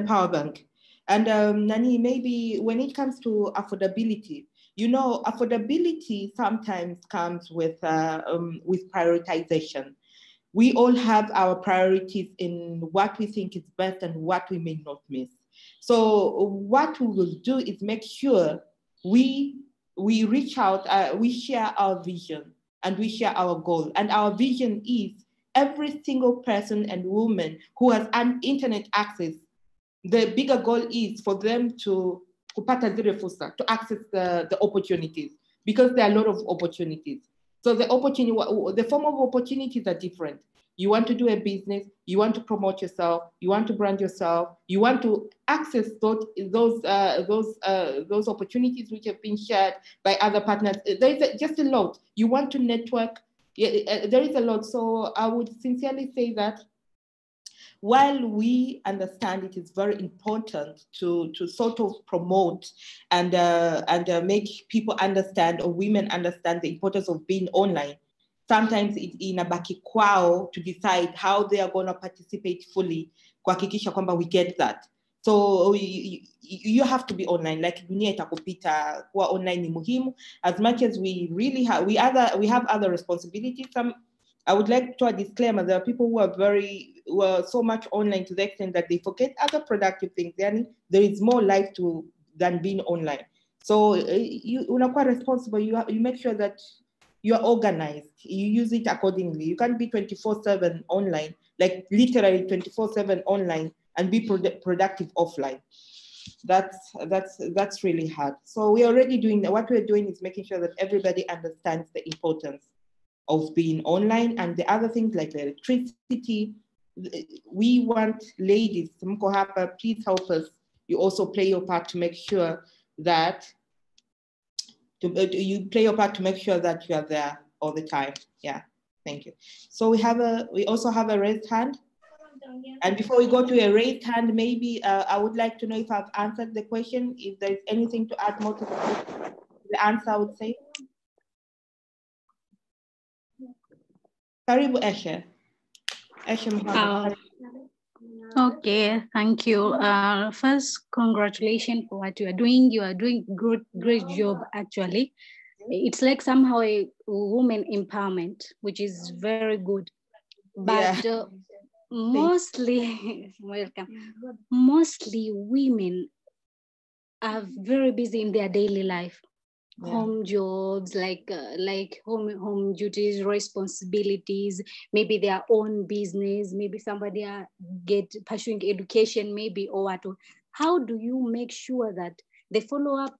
power bank. And Nani, maybe when it comes to affordability, you know, affordability sometimes comes with prioritization. We all have our priorities in what we think is best and what we may not miss. So what we will do is make sure we reach out, we share our vision and we share our goal. And our vision is every single person and woman who has an internet access, the bigger goal is for them to access the opportunities, because there are a lot of opportunities. So the form of opportunities are different. You want to do a business, you want to promote yourself, you want to brand yourself, you want to access those opportunities which have been shared by other partners. There is just a lot. You want to network. There is a lot. So I would sincerely say that while we understand it is very important to sort of promote and make people understand, or women understand, the importance of being online, sometimes inabaki kwao to decide how they are going to participate fully kuhakikisha kwamba we get that. So you have to be online, like dunia itakupita, kuwa online ni muhimu. As much as we really have, we have other responsibilities. I would like to disclaimer, there are people who are so much online to the extent that they forget other productive things. There is more life than being online. So you unakuwa responsible, you make sure that you are organized, you use it accordingly. You can't be 24/7 online, like literally 24/7 online and be productive offline. That's really hard. So we're already doing, what we're doing is making sure that everybody understands the importance of being online, and the other things like the electricity. We want ladies, mko hapa, please help us. You also play your part to make sure that you play your part to make sure that you are there all the time. Yeah, thank you. So we also have a raised hand. And before we go to a raised hand, maybe I would like to know if I've answered the question, if there's anything to add more to the answer, I would say. Karibu Eshe. Eshe Muhammad. Okay, thank you. First, congratulations for what you are doing. You are doing great job, actually. It's like somehow a woman empowerment, which is very good. But mostly, welcome. Mostly women are very busy in their daily life. Home jobs, like home duties, responsibilities, maybe their own business, maybe somebody pursuing education, maybe, or what. How do you make sure that the follow-up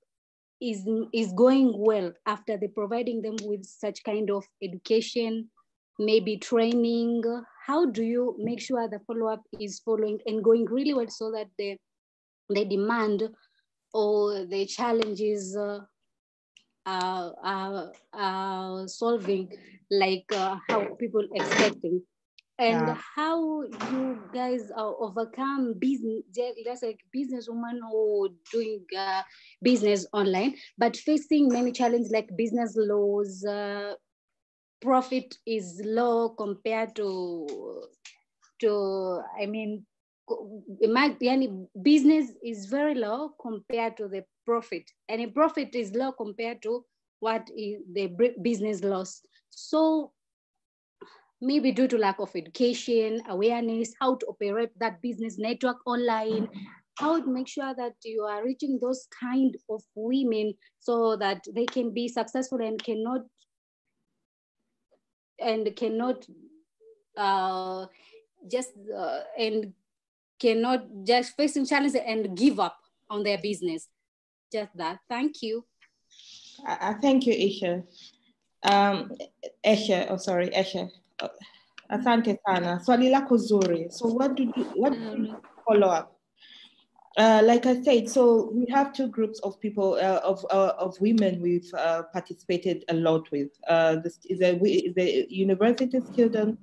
is going well after they providing them with such kind of education, maybe training? How do you make sure the follow-up is following and going really well, so that the demand or the challenges solving like how people expecting, and how you guys overcome business, just like businesswoman who doing business online, but facing many challenges like business laws, profit is low compared to I mean, business is very low compared to the profit, and a profit is low compared to what is the business loss. So maybe due to lack of education, awareness, how to operate that business network online, how to make sure that you are reaching those kind of women so that they can be successful and cannot just facing challenges and give up on their business. Just that. Thank you. Thank you, Eshe. Eshe. Asante sana. Swali lako zuri. So what do you follow up? Like I said, so we have two groups of people, of women we've participated a lot with. The university students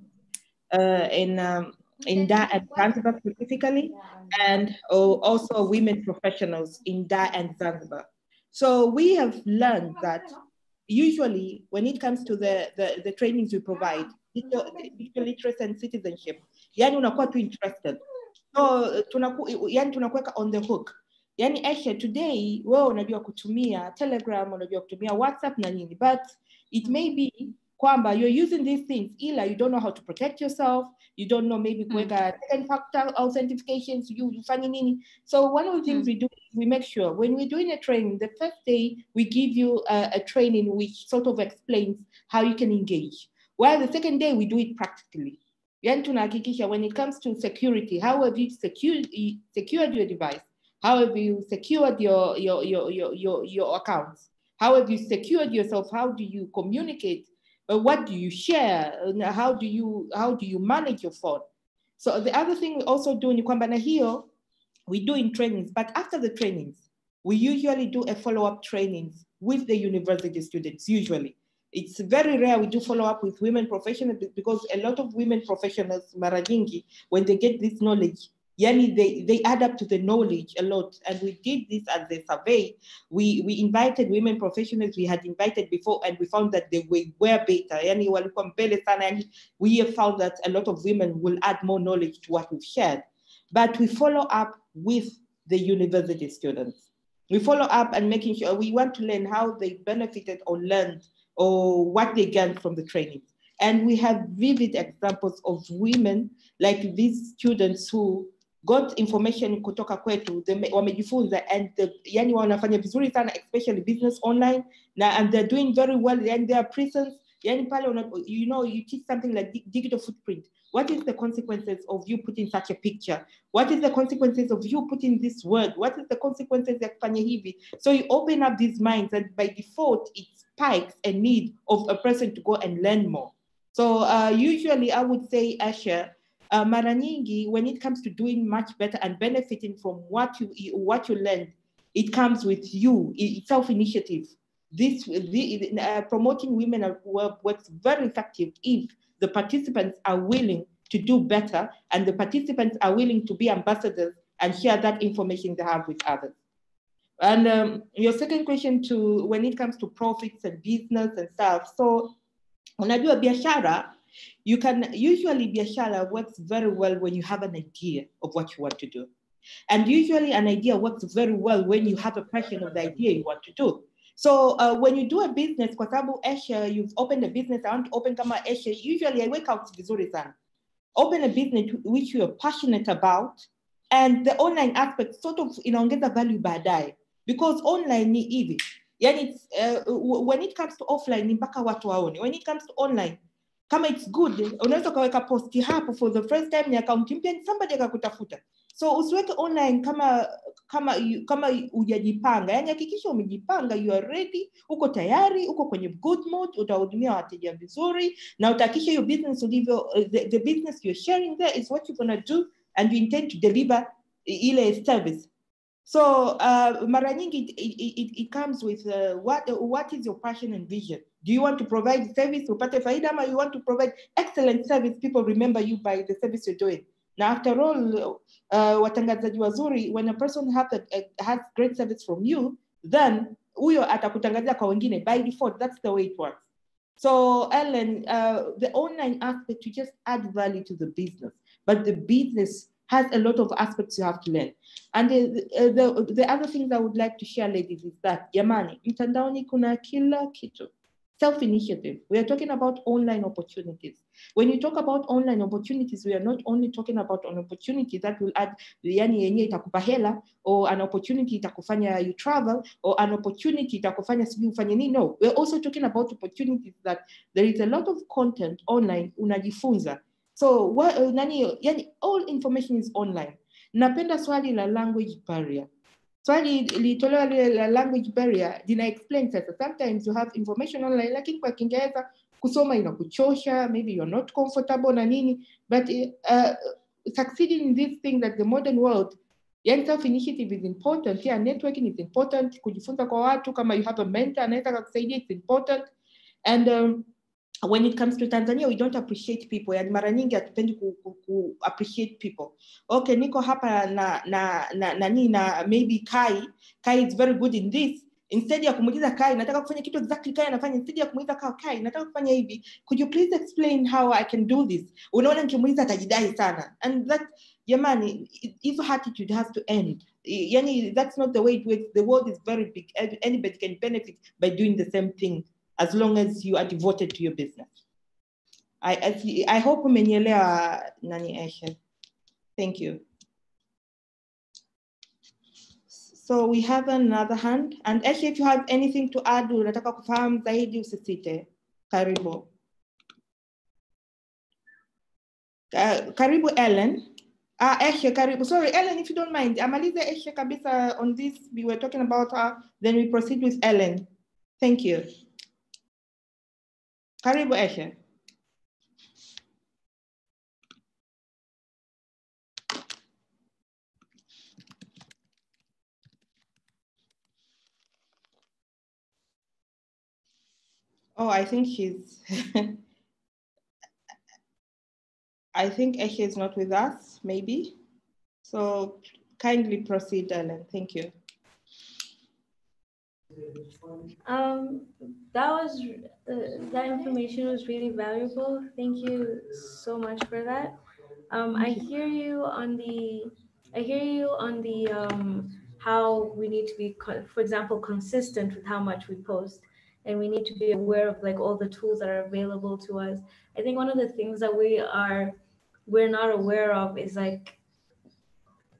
in Dar and Zanzibar specifically, and also women professionals in Dar and Zanzibar. So we have learned that usually when it comes to the trainings we provide, digital literacy and citizenship, yani unakuwa tu interested. So tunakuweka on the hook. Yani Eshe, today wewe unajua kutumia Telegram, unajua kutumia WhatsApp na nini, but it may be kwamba you're using these things ila you don't know how to protect yourself, you don't know maybe kuweka second factor authentications, you fanya nini. So one of the things we do is we make sure when we're doing a training, the first day we give you a training which sort of explains how you can engage, while the second day we do it practically. Yani tunahakikisha when it comes to security, how have you secured your device? How have you secured your accounts? How have you secured yourself? How do you communicate? What do you share? How do you manage your phone? So the other thing we also do in kwamba na hiyo, we do in trainings, but after the trainings, we usually do a follow-up trainings with the university students, usually. It's very rare we do follow-up with women professionals, because a lot of women professionals, mara nyingi, when they get this knowledge, Yani they add up to the knowledge a lot. And we did this as a survey. We invited women professionals we had invited before, and we found that they were better. Yani walikuwa mbele sana. And we have found that a lot of women will add more knowledge to what we've shared. But we follow up with the university students. We follow up and making sure we want to learn how they benefited or learned or what they gained from the training. And we have vivid examples of women like these students who got information kutoka kwetu, wamejifunza, and yani wanafanya vizuri sana, especially business online, and they're doing very well, and their presence, yani pale, you know, you teach something like digital footprint. What is the consequences of you putting such a picture? What is the consequences of you putting this word? What is the consequences ya kufanya hivi? So you open up these minds, and by default, it spikes a need of a person to go and learn more. So usually I would say, Asha, mara nyingi, when it comes to doing much better and benefiting from what you learned, it comes with you, self-initiative. Promoting women works very effective if the participants are willing to do better, and the participants are willing to be ambassadors and share that information they have with others. And your second question, to when it comes to profits and business and stuff, so unajua biashara, you can usually biashara works very well when you have an idea of what you want to do. And usually an idea works very well when you have a passion of the idea you want to do. So when you do a business, kwa sababu Asia, you've opened a business, I want to open kama Asia, usually I wake up vizuri sana. Open a business which you're passionate about, and the online aspect sort of inaongeza value baadaye, because online ni hivi. Yani when it comes to offline ni mpaka watu waone. When it comes to online, kama it's good, unaweza kaweka posti hapo for the first time ni account mpya, somebody akakutafuta. So usiweke online kama hujajipanga. Yani hakikisha umejipanga, you are ready, uko tayari, uko kwenye good mood, utahudumia wateja vizuri, na utahakikisha your business ulivyo, the business you're sharing there is what you're going to do, and you intend to deliver ile service. So mara nyingi it comes with what is your passion and vision? Do you want to provide service upate faida, ama you want to provide excellent service, people remember you by the service you're doing? Now, after all, watangazaji wazuri, when a person has great service from you, then huyo atakutangazia kwa wengine by default. That's the way it works. So Ellen, the online aspect, you just add value to the business, but the business has a lot of aspects you have to learn. And the other things I would like to share, ladies, is that jamani, mtandaoni kuna kila kitu. Self-initiative. We are talking about online opportunities. When you talk about online opportunities, we are not only talking about an opportunity that will add, yani yenye itakupa hela, or an opportunity itakufanya you travel, or an opportunity itakufanya sijui ufanye nini. No, we're also talking about opportunities that there is a lot of content online unajifunza. So yani all information is online. Napenda swali la language barrier. Swali litolewa la language barrier, dina explain sasa. Sometimes you have information online, lakini kwa Kiingereza kusoma inakuchosha, maybe you're not comfortable na nini, but succeeding in this thing that the modern world, young self-initiative is important, yeah, networking is important, kujifunza kwa watu, kama you have a mentor anaweza kukusaidia, it's important. And when it comes to Tanzania, we don't appreciate people. Yani mara nyingi hatupendi ku appreciate people. Okay, niko hapa na maybe Kai is very good in this. Instead ya kumuuliza Kai, nataka kufanya kitu exactly Kai anafanya, instead ya kumuuliza Kai, nataka kufanya hivi, could you please explain how I can do this? Unaona nikimuuliza atajidai sana. And that, jamani, his attitude has to end. Yani, that's not the way it works. The world is very big. Anybody can benefit by doing the same thing, as long as you are devoted to your business. I hope umenielewa nani Aisha. Thank you. So we have another hand. And Aisha, if you have anything to add, unataka kufahamu zaidi, usisite. Karibu. Karibu Ellen. Aisha, karibu. Sorry, Ellen, if you don't mind. Amalize Aisha kabisa on this. We were talking about her. Then we proceed with Ellen. Thank you. Karibu Aisha. Oh, I think she's, I think Aisha is not with us, maybe. So kindly proceed, Ellen. Thank you. That information was really valuable. Thank you so much for that. I hear you on the how we need to be, for example, consistent with how much we post, and we need to be aware of like all the tools that are available to us. I think one of the things that we're not aware of is like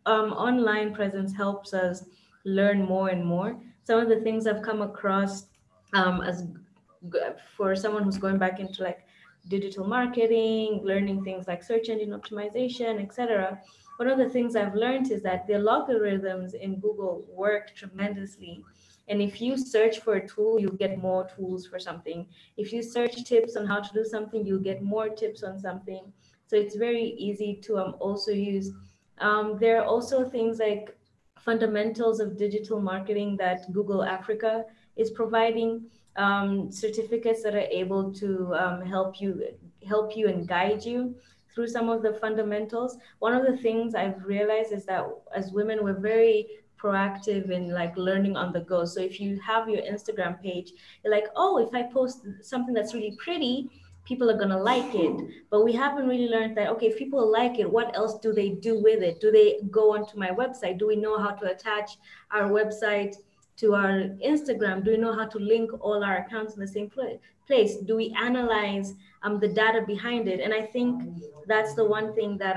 online presence helps us learn more and more. Some of the things I've come across as for someone who's going back into like digital marketing, learning things like search engine optimization, etc. One of the things I've learned is that the logarithms in Google work tremendously. And if you search for a tool, you'll get more tools for something. If you search tips on how to do something, you'll get more tips on something. So it's very easy to also use. There are also things like fundamentals of digital marketing that Google Africa is providing, certificates that are able to help you and guide you through some of the fundamentals. One of the things I've realized is that as women, we're very proactive in like learning on the go. So if you have your Instagram page, you're like, oh, if I post something that's really pretty, people are going to like it. But we haven't really learned that, okay, if people like it, what else do they do with it? Do they go onto my website? Do we know how to attach our website to our Instagram? Do we know how to link all our accounts in the same place? Do we analyze the data behind it? And I think that's the one thing that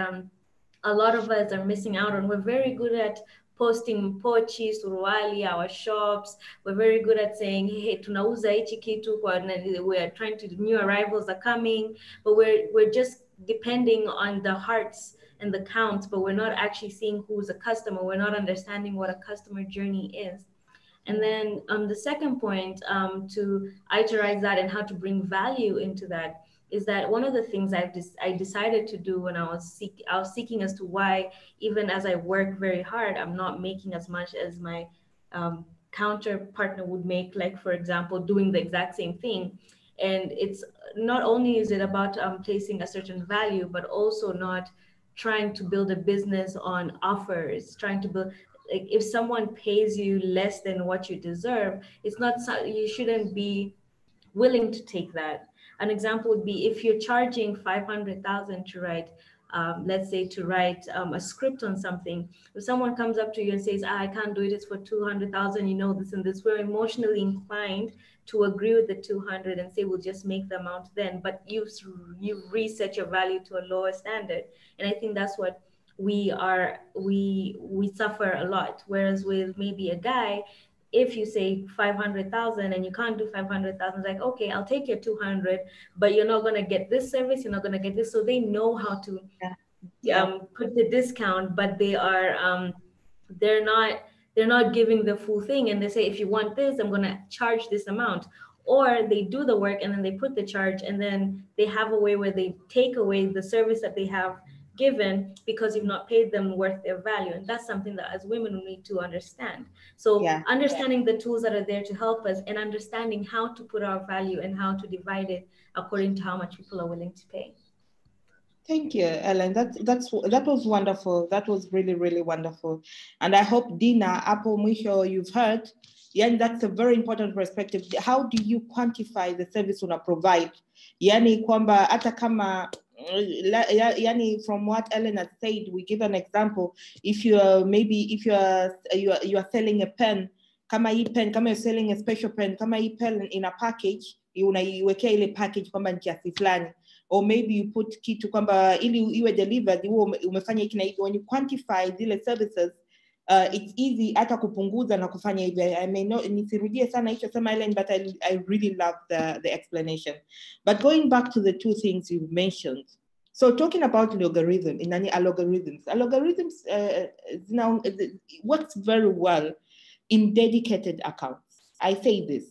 a lot of us are missing out on. We're very good at posting pochi, suruali, our shops. We're very good at saying, hey, tunauza hichi kitu, we're trying to, new arrivals are coming, but we're just depending on the hearts and the counts, but we're not actually seeing who's a customer. We're not understanding what a customer journey is. And then the second point, to itemize that and how to bring value into that, is that one of the things I decided to do when I was seeking as to why, even as I work very hard, I'm not making as much as my counter partner would make, like, for example, doing the exact same thing. And it's not only is it about placing a certain value, but also not trying to build a business on offers, trying to build, like, if someone pays you less than what you deserve, it's not, you shouldn't be willing to take that. An example would be if you're charging 500,000 to write, let's say to write a script on something. If someone comes up to you and says, I can't do it, it's for 200,000, you know, this and this, we're emotionally inclined to agree with the 200 and say, we'll just make the amount then, but you reset your value to a lower standard. And I think that's what we suffer a lot. Whereas with maybe a guy, if you say 500,000 and you can't do 500,000, it's like, okay, I'll take your 200, but you're not going to get this service, you're not going to get this. So they know how to put the discount, but they're not giving the full thing. And they say, if you want this, I'm going to charge this amount. Or they do the work and then they put the charge, and then they have a way where they take away the service that they have given because you've not paid them worth their value. And that's something that as women we need to understand. So understanding the tools that are there to help us, and understanding how to put our value and how to divide it according to how much people are willing to pay. Thank you, Ellen. That was wonderful. That was really, really wonderful. And I hope, Dina, Apple Mwisho, you've heard. Yani, that's a very important perspective. How do you quantify the service una provide? Yani kwamba hata kama, yani from what Ellen has said, we give an example. If you are selling a pen, kama you're selling a special pen, kama hii pen in a package, unaiwekea ile package kwamba ni kiasi fulani. Or maybe you put kitu kwamba ili iwe delivered, umefanya hiki na hivi. When you quantify zile services, it's easy hata kupunguza na kufanya hivi. I may not nisirudie sana hicho sema Ellen, but I really love the explanation. But going back to the two things you mentioned. So talking about algorithms now works very well in dedicated accounts. I say this.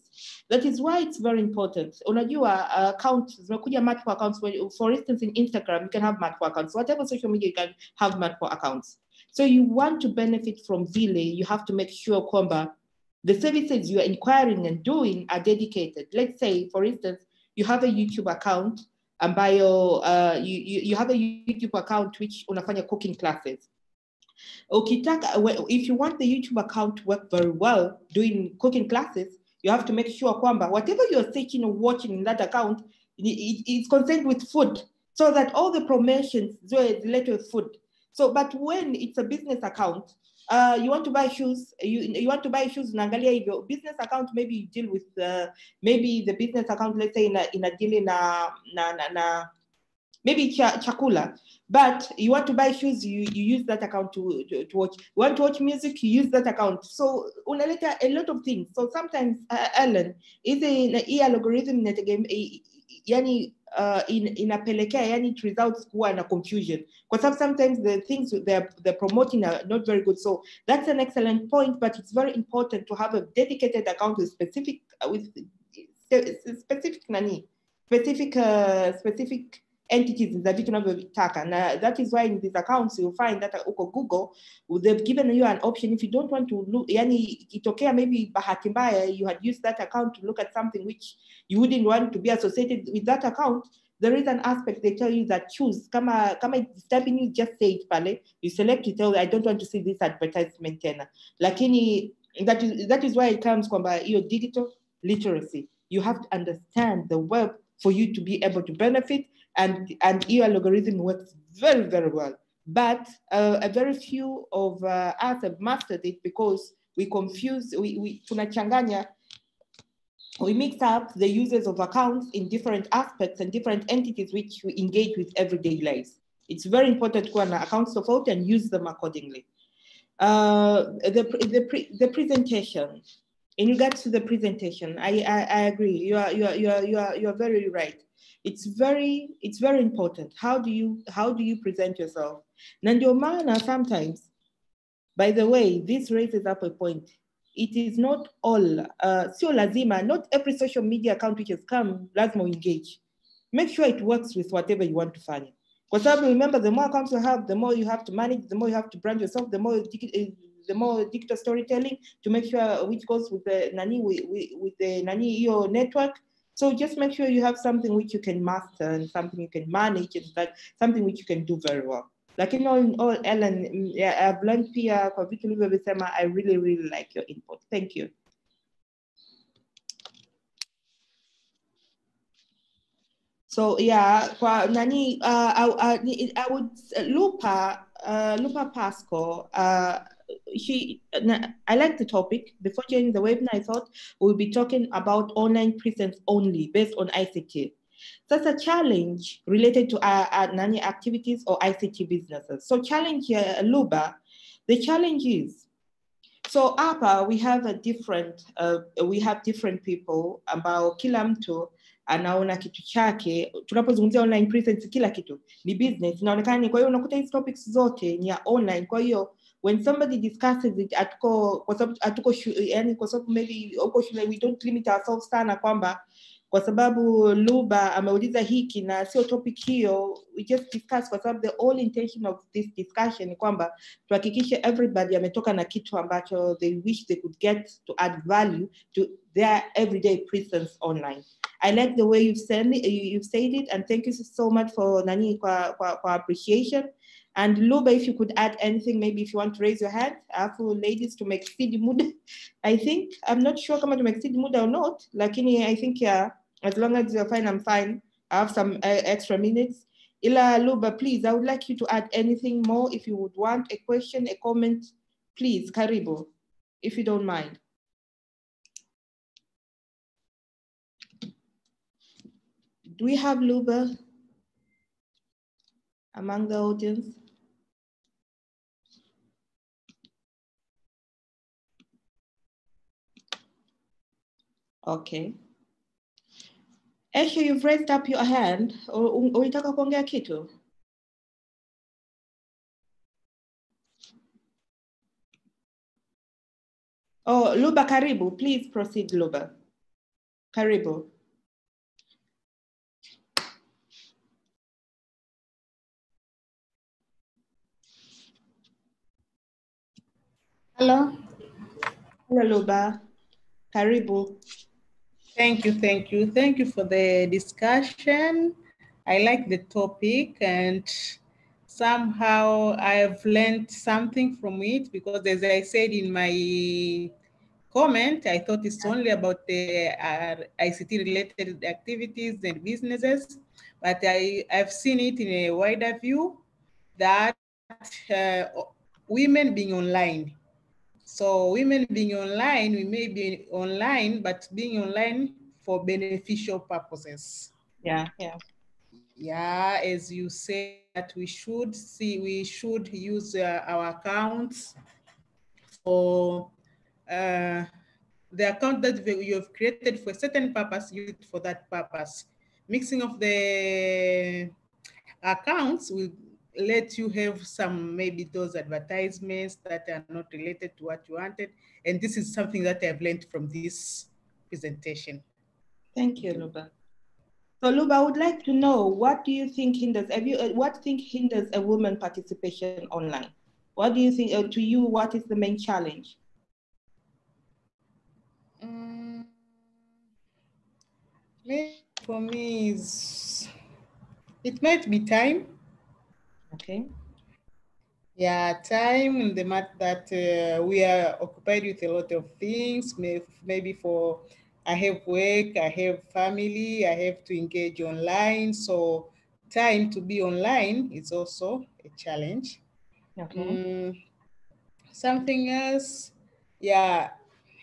That is why it's very important. Unajua accounts, zimekuja multiple accounts. For instance, in Instagram, you can have multiple accounts. Whatever social media, you can have multiple accounts. So you want to benefit from Zile, you have to make sure kwamba the services you are inquiring and doing are dedicated. Let's say, for instance, you have a YouTube account, ambayo you have a YouTube account which unafanya cooking classes. If you want the YouTube account to work very well, doing cooking classes, you have to make sure kwamba whatever you're searching or watching in that account, it's concerned with food, so that all the promotions related with food. So, but when it's a business account, you want to buy shoes, you want to buy shoes, unaangalia hivyo. Business account, maybe you deal with, maybe the business account, let's say in a deal maybe chakula, but you want to buy shoes, you use that account to watch. You want to watch music, you use that account. So unaleta a lot of things. So sometimes Ellen is a algorithm yani inapelekea yani it results kuwa na confusion, because sometimes the things they're promoting are not very good. So that's an excellent point, but it's very important to have a dedicated account with specific entities za vitu unavyotaka. Na that is why in these accounts you'll find that uko Google, they've given you an option. If you don't want to look, yani itokea maybe bahati mbaya you had used that account to look at something which you wouldn't want to be associated with that account, there is an aspect they tell you that choose. Kama it's disturbing you, just say it pale. You select, you tell, I don't want to see this advertisement tena. Lakini that is why it comes kwamba your digital literacy. You have to understand the web for you to be able to benefit, and your algorithm works very, very well. But a very few of us have mastered it because we confuse, we tunachanganya, we mix up the users of accounts in different aspects and different entities which we engage with everyday lives. It's very important to have accounts of out and use them accordingly. The presentation. In regards to the presentation, I agree. You are very right. It's very important. How do you present yourself? Na ndio maana sometimes, by the way, this raises up a point. It is not all, sio lazima, not every social media account which has come, lazima engage. Make sure it works with whatever you want to find. Because remember, the more accounts you have, the more you have to manage, the more you have to brand yourself, the more digital storytelling to make sure which goes with the with the your network. So just make sure you have something which you can master and something you can manage, and that something which you can do very well. Like in all, Ellen, yeah, I've learned pia kwa vitu ulivyosema. I really like your input. Thank you. So yeah, kwa nani, I would Lupa Pasco. I like the topic. Before joining the webinar, I thought we'll be talking about online presence only based on ICT. That's a challenge related to nani activities or ICT businesses. So challenge here, Luba, the challenge is, so hapa we have different people ambao kila mtu anaona kitu chake. Tunapozungumzia online presence, kila kitu ni business inaonekana. Kwa hiyo unakuta hizi topics zote ni ya online. Kwa hiyo when somebody discusses it kwa sababu maybe uko shule, we don't limit ourselves sana kwamba kwa sababu Luba ameuliza hiki na sio topic hiyo, we just discuss, kwa sababu the whole intention of this discussion ni kwamba tuhakikishe everybody ametoka na kitu ambacho they wish they could get to add value to their everyday presence online. I like the way you've said it, and thank you so much for nani kwa appreciation. And Luba, if you could add anything, maybe if you want to raise your hand, for ladies to make exceed mood. I think, I'm not sure kama to make exceed mood or not, lakini I think, yeah, as long as you're fine, I'm fine. I have some extra minutes. Ila Luba, please, I would like you to add anything more. If you would want a question, a comment, please, karibu, if you don't mind. Do we have Luba among the audience? Okay. Eshe, you've raised up your hand. Ulitaka kuongea kitu? Oh, Luba, karibu. Please proceed, Luba. Karibu. Hello. Hello, Luba. Karibu. Thank you. Thank you for the discussion. I like the topic, and somehow I've learned something from it, because as I said in my comment, I thought it's only about the ICT related activities and businesses, but I've seen it in a wider view that women being online. So women being online, we may be online, but being online for beneficial purposes. Yeah, yeah. Yeah, as you say that we should use our accounts for the account that you have created for a certain purpose, use it for that purpose. Mixing of the accounts will let you have some, maybe those advertisements that are not related to what you wanted. And this is something that I've learned from this presentation. Thank you, Luba. So Luba, I would like to know, what do you think hinders, what think hinders a woman participation online? What do you think, to you, what is the main challenge? Maybe for me it might be time. Okay. Yeah, time, in the matter that we are occupied with a lot of things. Maybe I have work, I have family, I have to engage online. So time to be online is also a challenge. Okay. Something else, yeah,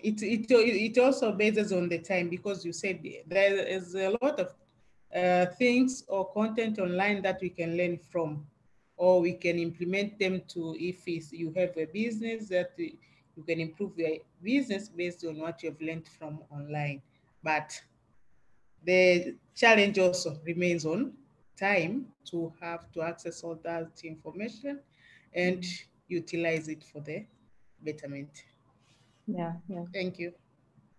it also bases on the time, because you said there is a lot of things or content online that we can learn from, or we can implement them to, if you have a business, that you can improve your business based on what you've learned from online. But the challenge also remains on time to have to access all that information and utilize it for the betterment. Yeah, yeah. Thank you.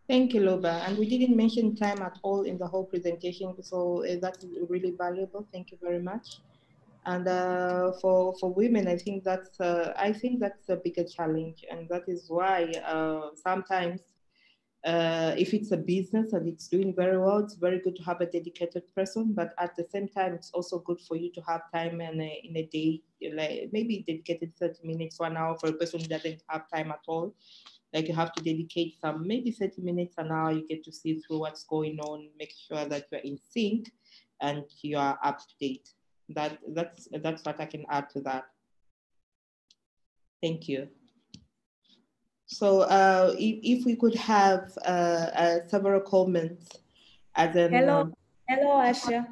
Thank you, Luba. And we didn't mention time at all in the whole presentation, so that's really valuable. Thank you very much. And for women, I think that's a bigger challenge, and that is why sometimes if it's a business and it's doing very well, it's very good to have a dedicated person. But at the same time, it's also good for you to have time in a day, like maybe dedicated 30 minutes, 1 hour for a person who doesn't have time at all. Like you have to dedicate some, maybe 30 minutes, an hour, you get to see through what's going on, make sure that you're in sync and you are up to date. That's what I can add to that. Thank you. So if we could have several comments as an... Hello, Asha.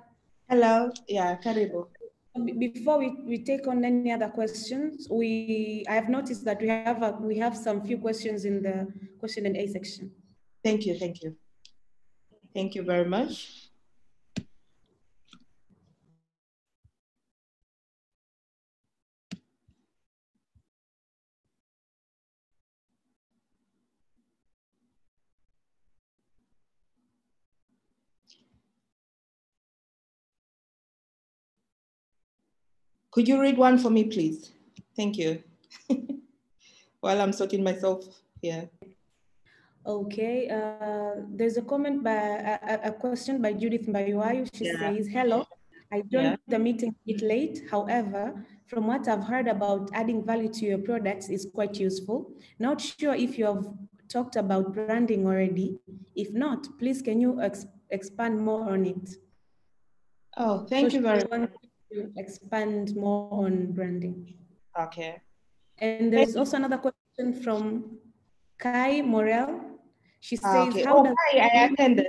Hello, yeah, Karibu. Before we take on any other questions, I have noticed that we have some few questions in the question and A section. Thank you, thank you. Thank you very much. Could you read one for me, please? Thank you. While I'm sorting myself here. Okay, there's a comment by a question by Judith Mbayuayu. She says, hello, I joined the meeting a bit late. However, from what I've heard about adding value to your products is quite useful. Not sure if you have talked about branding already. If not, please can you expand more on it? Oh, thank you very much. To expand more on branding. Okay. And there's also another question from Kai Morel. She says, okay. how does... I attended.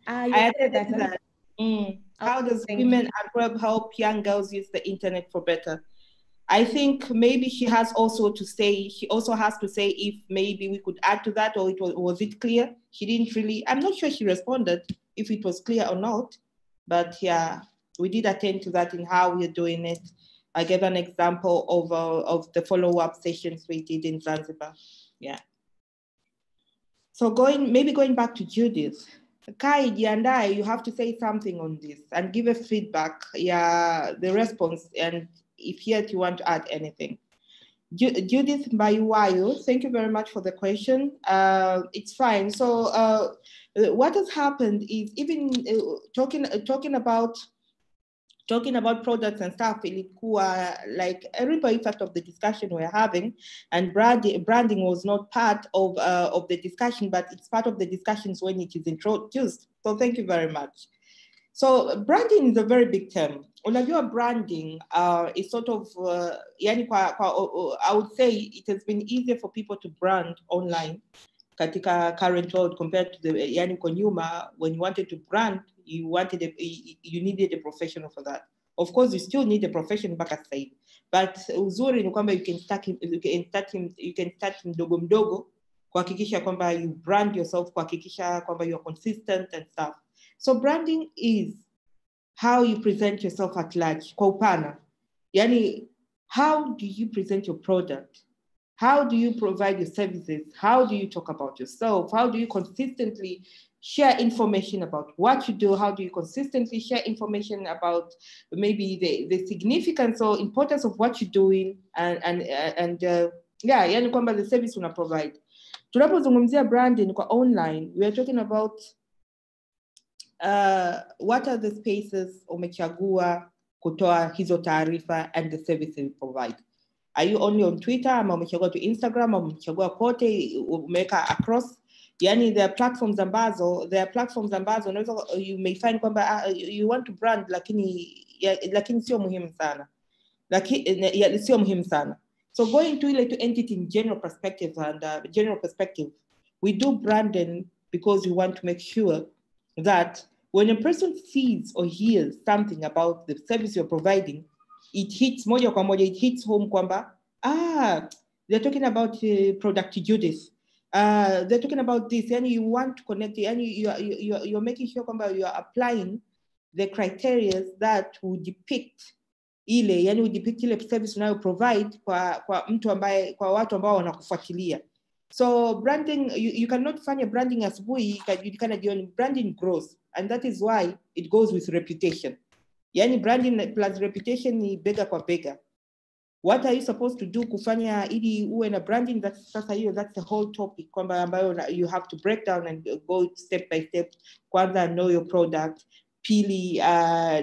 I attended that. How does women at Web help young girls use the internet for better? I think maybe she has also to say, she also has to say if maybe we could add to that, or was it clear? She didn't really, I'm not sure she responded if it was clear or not, but yeah, we did attend to that in how we're doing it. I gave an example of the follow-up sessions we did in Zanzibar, yeah. So going back to Judith, Kai, Jiandai, you have to say something on this and give a feedback, yeah, the response, and if yet you want to add anything. Judith Mbayuayo, thank you very much for the question. It's fine. So what has happened is, even talking about talking about products and stuff, ilikuwa like a ripple effect of the discussion we're having, and branding was not part of the discussion, but it's part of the discussions when it is introduced. So thank you very much. So branding is a very big term. Unajua branding is sort of, I would say it has been easier for people to brand online katika current world compared to the yani kwa nyuma, when you wanted to brand, you needed a professional for that. Of course, you still need a profession mpaka sasa hivi, but uzuri ni kwamba you can start mdogo mdogo kuhakikisha kwamba you brand yourself, kuhakikisha kwamba you are consistent and stuff. So branding is how you present yourself at large, kwa upana. Yani, how do you present your product? How do you provide your services? How do you talk about yourself? How do you consistently share information about what you do? How do you consistently share information about maybe the significance or importance of what you're doing? Yani kwamba the service una provide. Tunapozungumzia branding kwa online, we are talking about what are the spaces umechagua kutoa hizo taarifa and the services you provide. Are you only on Twitter, ama umechagua to Instagram, ama umechagua kote, umeweka across? Yani there are platforms ambazo you may find kwamba you want to brand lakini sio muhimu sana. Sio muhimu sana. So going to entity in general perspective, we do branding because we want to make sure that when a person sees or hears something about the service you're providing, it hits moja kwa moja, it hits home kwamba, they're talking about product Judith. They're talking about this, and you want to connect it, and you're making sure kwamba you are applying the criteria that would depict ile service unayo provide kwa mtu ambaye, kwa watu ambao wanakufuatilia. So branding, you cannot find a branding asubuhi kana jioni. Branding grows, and that is why it goes with reputation. Yani branding plus reputation ni bega kwa bega. What are you supposed to do kufanya ili uwe na branding? That's the whole topic kwamba ambayo you have to break down and go step by step. Kwanza, know your product. Pili,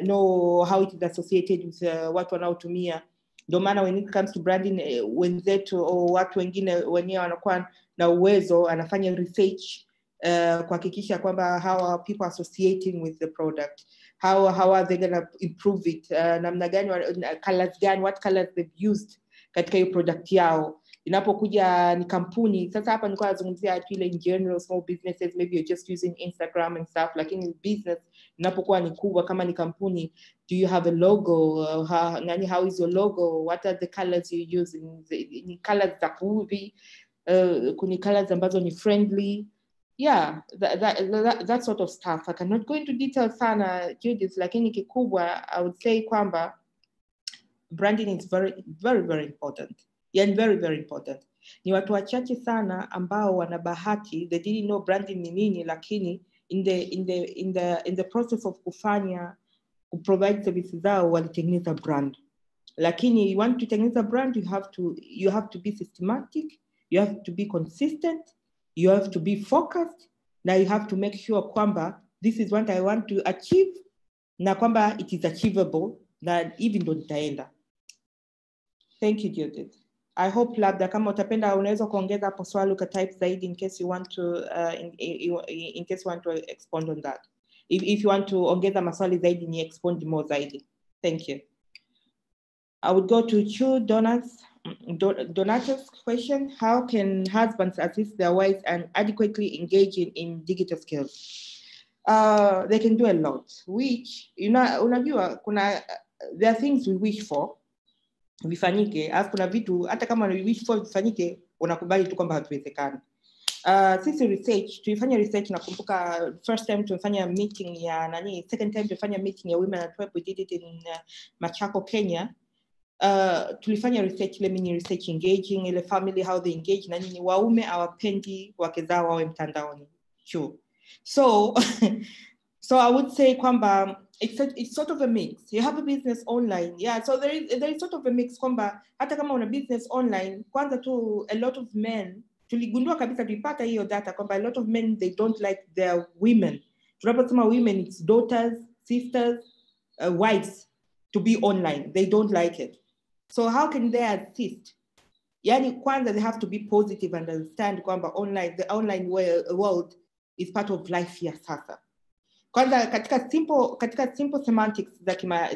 know how it is associated with watu wanaotumia. Ndio maana when it comes to branding, wenzetu au watu wengine wenyewe wanakuwa na uwezo, anafanya research kuhakikisha kwamba how are people associating with the product, how are they going to improve it, namna gani, colors gani, what colors they've used katika hiyo product yao. Inapokuja ni kampuni, sasa hapa nilikuwa nazungumzia ile in general small businesses, maybe you're just using Instagram and stuff, lakini business inapokuwa ni kubwa kama ni kampuni, do you have a logo? How is your logo? What are the colors you use? Ni colors za kuvi, kuni colors ambazo ni friendly. Yeah, that sort of stuff. I cannot go into detail sana, Judith, lakini kikubwa, I would say kwamba branding is very, very, very important. Yeah, very, very important. Ni watu wachache sana ambao wana bahati, they didn't know branding ni nini, lakini in the process of provide services zao walitengeneza brand. Lakini you want to tengeneza brand, you have to be systematic, you have to be consistent, you have to be focused, na you have to make sure kwamba this is what I want to achieve, na kwamba it is achievable, na even though nitaenda. Thank you, Judith. I hope labda kama utapenda unaweza kuongeza hapo swali ukatype zaidi in case you want to in case you want to expand on that. If you want to ongeza maswali zaidi ni expand more zaidi. Thank you. I would go to Chu Donata's question. How can husbands assist their wives and adequately engage in digital skills? They can do a lot, which, unajua, there are things we wish for, vifanyike, alafu kuna vitu, hata kama we wish for vifanyike, unakubali tu kwamba hatuwezekani. Sisi tulifanya research, nakumbuka first time tulifanya meeting ya second time tulifanya meeting ya Women at Web, we did it in Machako, Kenya. Tulifanya research, mini research engaging ile family, how they engage na nini, waume hawapendi wake zao wawe mtandaoni. Sure. So I would say kwamba it's sort of a mix. You have a business online, yeah, so there is sort of a mix kwamba hata kama una business online, kwanza tu a lot of men, tuligundua kabisa, tulipata hiyo data kwamba a lot of men, they don't like their women. Tunaposema women, it's daughters, sisters, wives. to be online. They don't like it. So how can they assist? Yani kwanza, they have to be positive and understand kwamba the online world is part of life ya sasa. Kwanza katika simple semantics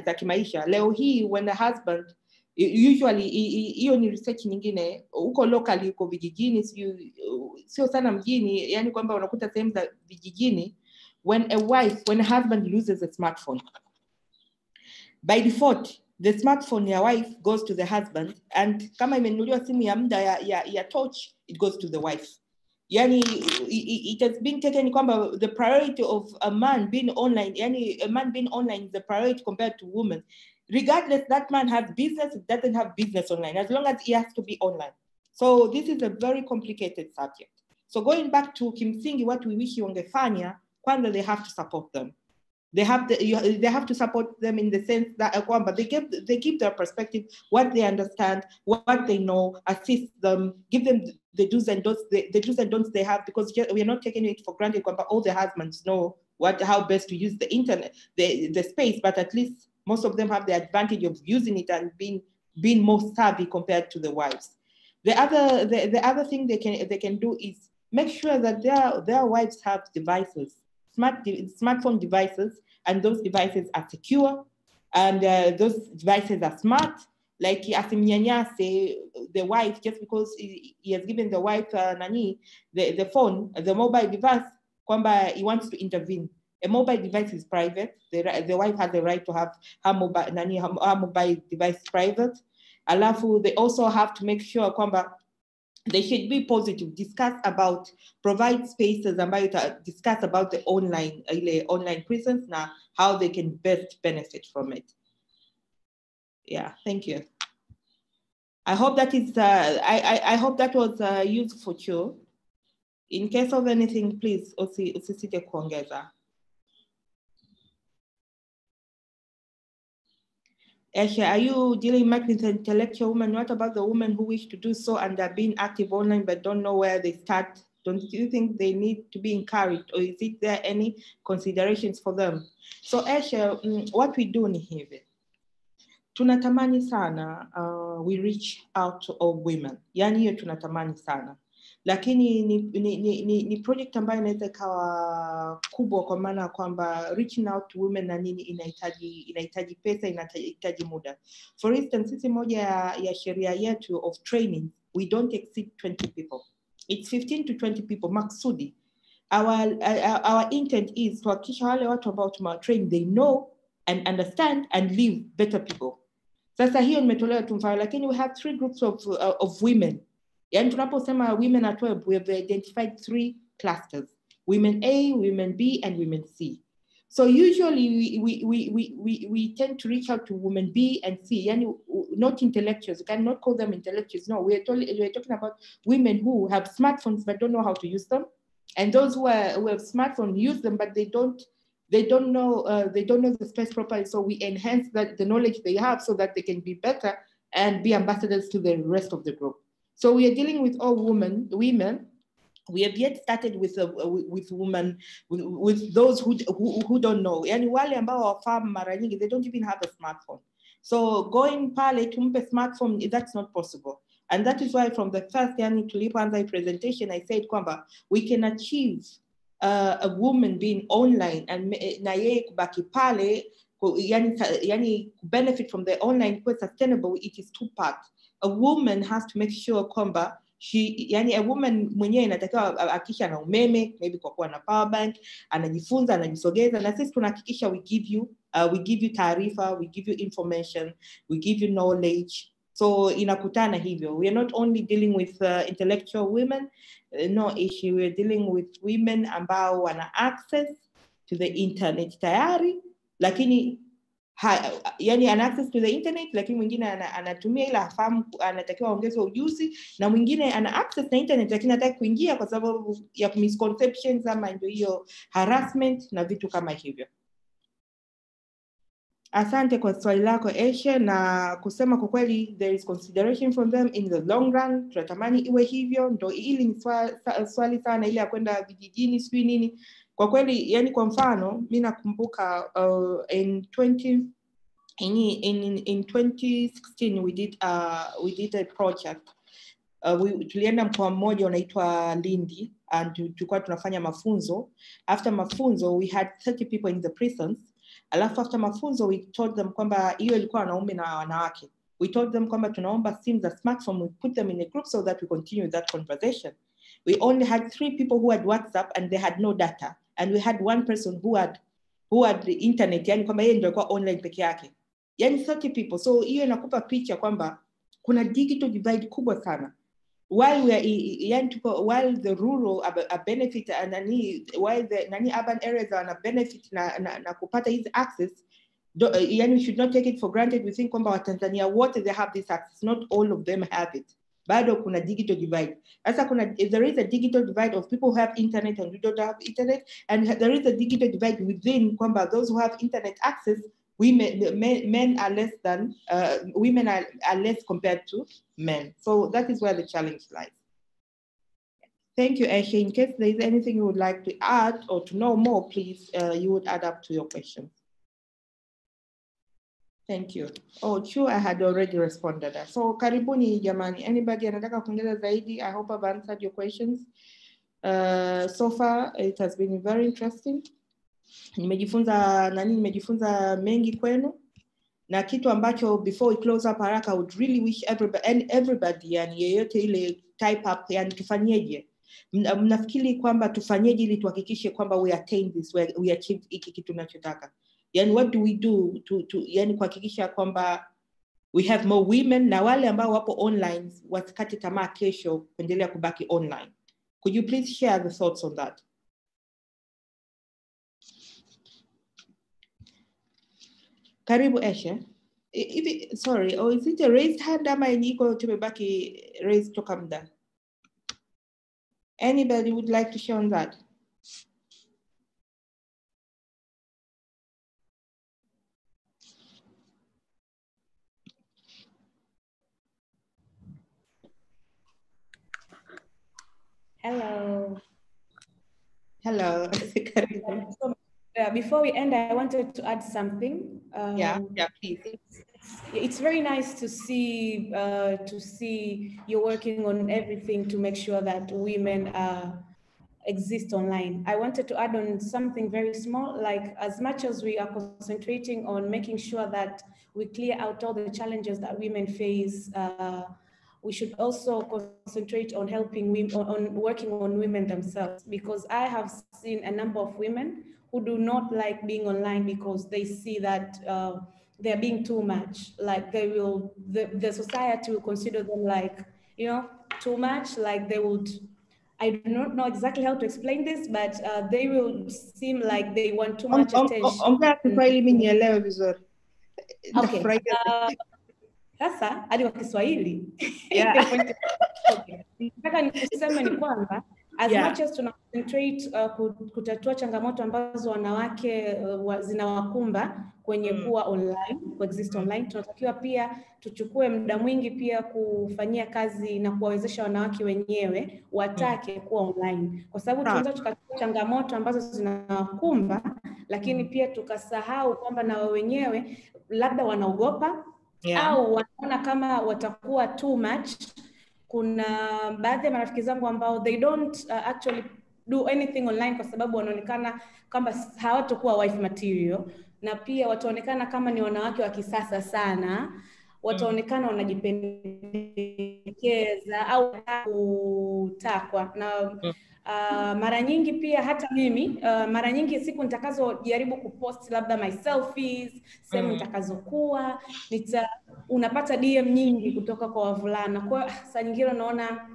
za kimaisha, leo hii when a husband, usually hiyo ni research nyingine, uko locally, uko vijijini, sio sana mjini, yani kwamba unakuta sehemu za vijijini, when a husband loses a smartphone, by default the smartphone ya wife goes to the husband, and kama imenunuliwa simu ya muda ya touch, it goes to the wife. Yani it has been taken kwamba the priority of a man being online, yani a man being online is the priority compared to women. Regardless, that man has business, it doesn't have business online, as long as he has to be online. So this is a very complicated subject. So going back to kimsingi, what we wish wangefanya, kwanza they have to support them. They have to support them in the sense that they give their perspective, what they understand, what they know, assist them, give them the do's and don'ts, the do's and don'ts they have, because we are not taking it for granted. All the husbands know how best to use the internet, the space, but at least most of them have the advantage of using it and being more savvy compared to the wives. The other thing they can do is make sure that their wives have devices, smartphone devices, and those devices are secure, and those devices are smart. Like asimnyanyase the wife just because he has given the wife the phone, the mobile device, kwamba he wants to intervene. A mobile device is private. The wife has the right to have her mobile device private. Alafu, they also have to make sure kwamba they should be positive, provide spaces ambayo discuss about the online presence now, how they can best benefit from it. Yeah, thank you. I hope that is I hope that was useful too. In case of anything, please usisite kuongeza. Esha, are you dealing much with intellectual women? What about the women who wish to do so and are being active online but don't know where they start? Don't you think they need to be encouraged, or is there any considerations for them? So Esha, what we do ni hivi. Tunatamani sana we reach out to all women. Yani hiyo tunatamani sana. Lakini ni project ambayo inaweza ikawa kubwa, kwa maana kwamba reaching out to women na nini inahitaji pesa, inahitaji muda. For instance, sisi moja ya sheria yetu of training, we don't exceed 20 people. It's 15 to 20 people maksudi. Our intent is to hakikisha wale watu ambao tumewatrain, they know and understand and live better people. Sasa hiyo nimetolewa tu mfano, lakini we have 3 groups of women. Yani tunaposema women at web, we have identified 3 clusters: women A, women B, and women C. So usually we tend to reach out to women B and C, yani not intellectuals. You cannot call them intellectuals. No, we're talking about women who have smartphones but don't know how to use them, and those who have smartphones use them but they don't know the space properly. So we enhance the knowledge they have so that they can be better and be ambassadors to the rest of the group. So we are dealing with all women. We have yet started with women, with those who don't know. Yani wale ambao wafahamu mara nyingi, they don't even have a smartphone. So going pale tumpe smartphone, that's not possible. And that is why from the first tulipoanza presentation, I said kwamba we can achieve a woman being online and na yeye kubaki pale, yani benefit from the online quite sustainable. It is 2 parts. A woman has to make sure kwamba a woman mwenyewe inatakiwa hakikisha na umeme, maybe kwa kuwa na power bank, anajifunza, anajisogeza, na sisi tunahakikisha we give you taarifa, we give you information, we give you knowledge. So inakutana hivyo. We are not only dealing with intellectual women, no issue. We are dealing with women ambao wana access to the internet tayari, lakini yani ana access to the internet, lakini mwingine anatumia ila hafahamu, anatakiwa ongezwe ujuzi, na mwingine ana access na internet lakini hataki kuingia kwa sababu ya misconceptions ama ndio hiyo harassment na vitu kama hivyo. Asante kwa swali lako Eshe, na kusema kwa kweli there is consideration from them in the long run. Tunatamani iwe hivyo, ndo ili ni swali sana ile ya kwenda vijijini sijui nini. Kwa kweli yani, kwa mfano mimi nakumbuka in in 2016 we did a project. Tulienda mkoa mmoja unaitwa Lindi and tulikuwa tunafanya mafunzo. After mafunzo we had 30 people in the prisons. Alafu after mafunzo we told them kwamba hiyo ilikuwa wanaume na wanawake. We told them kwamba tunaomba simu za smartphone, we put them in a group so that we continue that conversation. We only had 3 people who had WhatsApp and they had no data, and we had 1 person who had the internet, yani kwamba yeye ndio alikuwa online peke yake. Yani 30 people. So hiyo inakupa picha kwamba kuna digital divide kubwa sana. While the rural are benefit and while the urban areas are benefit na kupata his access, we should not take it for granted. We think kwamba Watanzania wote they have this access. Not all of them have it. Bado kuna digital divide. There is a digital divide of people who have internet and who don't have internet, and there is a digital divide within kwamba those who have internet access, men are less than women are less compared to men. So that is where the challenge lies. Thank you, Eshe. In case there is anything you would like to add or to know more, please, you would add up to your questions. Thank you. Oh, Chu, I had already responded. So karibuni jamani. Anybody anataka kuongeza zaidi? I hope I've answered your questions. So far, it has been very interesting. Nimejifunza mengi kwenu. Na kitu ambacho before we close up haraka, I would really wish everybody yani yeyote ile type up yani tufanyeje. Mnafikiri kwamba tufanyeje ili tuhakikishe kwamba we attain this, we achieve hiki kitu tunachotaka. Yani what do we do to yani kuhakikisha kwamba we have more women na wale ambao wapo online wasikate tamaa kesho kuendelea kubaki online. Could you please share the thoughts on that? Karibu Eshe. Sorry, or is it a raised hand ama iko tumebaki raised toka muda? Anybody would like to share on that? Hello. Hello. So, before we end, I wanted to add something. Yeah, please. It's very nice to see you're working on everything to make sure that women exist online. I wanted to add on something very small, like as much as we are concentrating on making sure that we clear out all the challenges that women face, we should also concentrate on helping women, on working on women themselves, because I have seen a number of women who do not like being online because they see that they're being too much. Like the society will consider them like, too much, like they would, I do not know exactly how to explain this, but they will seem like they want too much attention. Okay. Sasa hadi kwa Kiswahili. Nataka nikuseme ni kwamba as much as tuna concentrate kutatua changamoto ambazo wanawake zinawakumba kwenye kuwa online, kuexist online, tunatakiwa pia tuchukue muda mwingi pia kufanyia kazi na kuwawezesha wanawake wenyewe watake kuwa online, kwa sababu tunaweza tukatatua changamoto ambazo zinawakumba, lakini pia tukasahau kwamba na wenyewe labda wanaogopa au wanaona kama watakuwa too much. Kuna baadhi ya marafiki zangu ambao they don't actually do anything online kwa sababu wanaonekana kama hawatakuwa wife material, na pia wataonekana kama ni wanawake wa kisasa sana, wataonekana wanajipendekeza au kutakwa na mara nyingi pia hata mimi mara nyingi siku nitakazojaribu kupost labda my selfies, sehemu nitakazokuwa, unapata DM nyingi kutoka kwa wavulana. Kwa saa nyingine unaona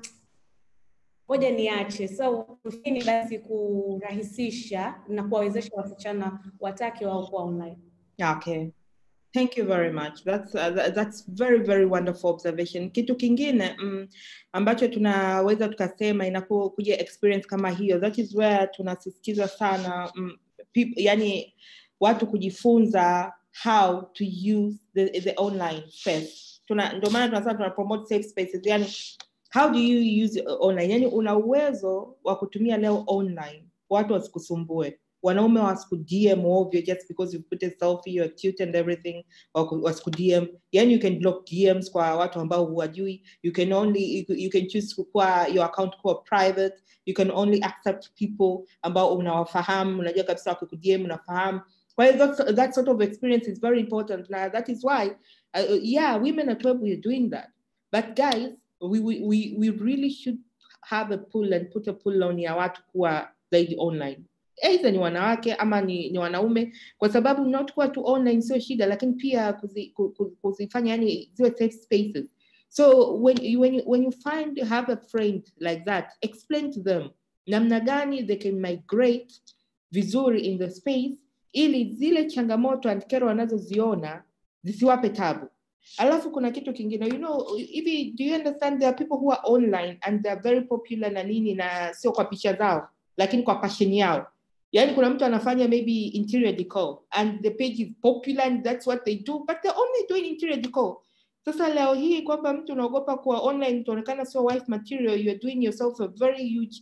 ngoja niache. So ni basi kurahisisha na kuwawezesha wasichana watake wao kuwa online. Okay. Thank you very much. That's very, very wonderful observation. Kitu kingine ambacho tunaweza tukasema inapokuja experience kama hiyo, that is where tunasisitiza sana yani watu kujifunza how to use the online space. Ndio maana tunasema tuna promote safe spaces. Yani how do you use online? Yani una uwezo wa kutumia leo online, watu wasikusumbue. wanaume wasikudm ovyo just because you put a selfie, you're cute and everything, wasikudm. Yani you can block DMs kwa watu ambao huwajui. You can choose kwa your account kuwa private. You can only accept people ambao unawafahamu, unajua kabisa wakikudm unafahamu. Well, that sort of experience is very important. Now, that is why, women at web, we're doing that. But guys, we really should have a pull and put a pull on ya watu kuwa zaidi online. Either ni wanawake ama ni wanaume, kwa sababu not kuwa tu online sio shida, lakini pia kuzifanya yani ziwe safe spaces. So when you have a friend like that, explain to them namna gani they can migrate vizuri in the space, ili zile changamoto and kero wanazoziona zisiwape tabu. Alafu kuna kitu kingine, do you understand there are people who are online and they are very popular na nini, na sio kwa picha zao lakini kwa passion yao. Yani kuna mtu anafanya maybe interior decor and the page is popular and that's what they do, but they're only doing interior decor. Sasa leo hii kwamba mtu unaogopa kuwa online tuonekana sio wife material, you're doing yourself a very huge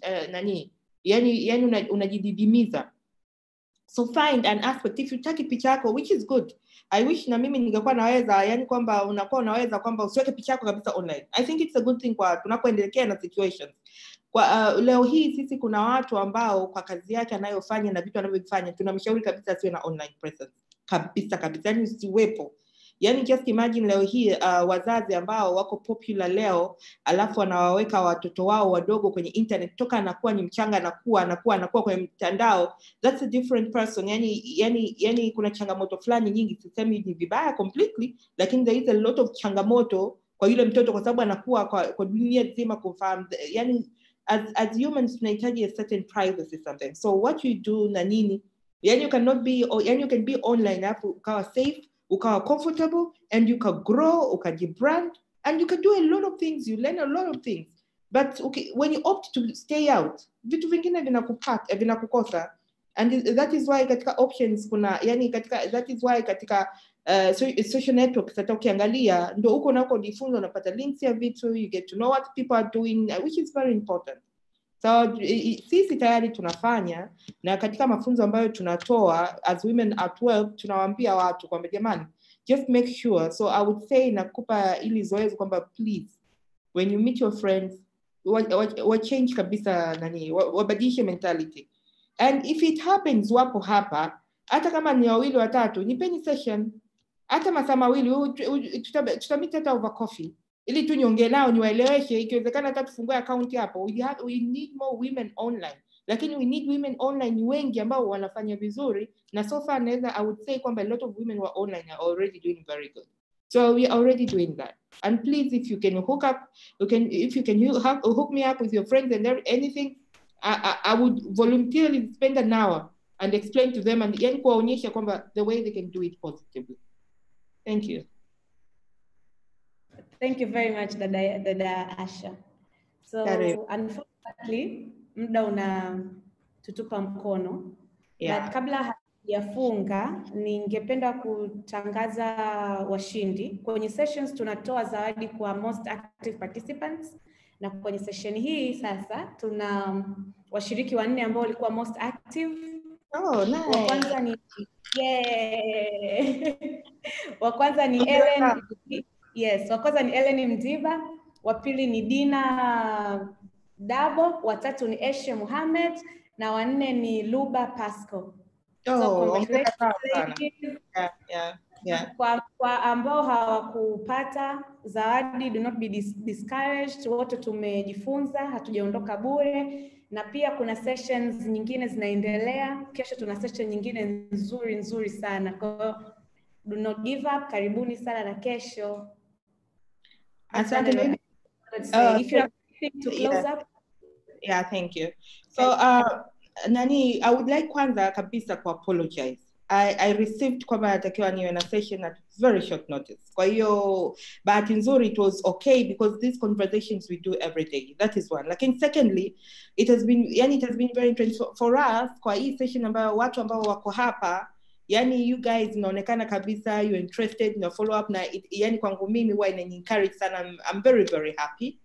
yani unajididimiza. So find an aspect. If you take picha yako, which is good, I wish na mimi ningekuwa naweza, yani kwamba unakuwa unaweza kwamba usiweke picha yako kabisa online. I think it's a good thing kwa tunapoendelea na situations. Kwa leo hii sisi kuna watu ambao kwa kazi yake anayofanya na vitu anavyofanya tunamshauri kabisa asiwe na online presence. Kabisa, yani usiwepo. Yani just imagine leo hii wazazi ambao wako popular leo, alafu wanawaweka watoto wao wadogo kwenye internet, toka anakuwa ni mchanga anakuwa kwenye mtandao. That's a different person. Yani kuna changamoto fulani nyingi, sisemi ni vibaya completely, lakini there is a lot of changamoto kwa yule mtoto kwa sababu anakuwa kwa dunia nzima kufahamu. Yani as humans tunahitaji a certain privacy sometimes. So what you do na nini, yani you cannot be, yani you can be online alafu ukawa safe, ukawa comfortable, and you can grow, ukajibrand, and you can do a lot of things, you learn a lot of things. But when you opt to stay out, vitu vingine vinakukosa. And that is why katika options kuna, yani that is why katika social networks hata ukiangalia ndo huko nako jifunza, unapata links ya vitu, you get to know what people are doing, which is very important. So sisi tayari tunafanya, na katika mafunzo ambayo tunatoa as women at work tunawaambia watu kwamba jamani, just make sure. So I would say nakupa ili zoezi kwamba please when you meet your friends wa change kabisa wabadilishe mentality. And if it happens wapo hapa, hata kama ni wawili watatu, nipeni session hata masaa mawili, tutamit hata over coffee, ili tu niongee nao niwaeleweshe, ikiwezekana hata tufungue account hapo. We need more women online, lakini we need women online wengi ambao wanafanya vizuri, na so far I would say kwamba a lot of women who are online are already doing very good. So we are already doing that. And please, if you can hook me up with your friends and anything, I would voluntarily spend an hour and explain to them and kuwaonyesha kwamba the way they can do it positively. Thank you. Thank you very much, Dada Asha. So unfortunately, muda unatutupa mkono. But kabla hajafunga, ningependa kutangaza washindi. Kwenye sessions tunatoa zawadi kwa most active participants, na kwenye session hii sasa tuna washiriki 4 ambao walikuwa most active. Oh, nice. Wa kwanza ni Ellen. Yes, wa kwanza ni Ellen Mdiba, wa pili ni Dina Dabo, wa tatu ni Eshe Muhammad, na wa 4 ni Luba Pasco. So congratulations. Yeah. Kwa ambao hawakupata zawadi, do not be discouraged. Wote tumejifunza, hatujaondoka bure, na pia kuna sessions nyingine zinaendelea. Kesho tuna session nyingine nzuri sana. Kwa do not give up. Karibuni sana na kesho. Asante. If you have anything to close up. Yeah, thank you. So I would like kwanza kabisa ku apologize. I received kwamba natakiwa niwe na session at very short notice. Kwa hiyo bahati nzuri it was okay because these conversations we do every day. That is one. Lakini secondly, it has been very interesting for us kwa hii session ambayo watu ambao wako hapa, yani you guys inaonekana kabisa you interested na follow up, na yani kwangu mimi huwa inani-encourage sana. I'm very very happy.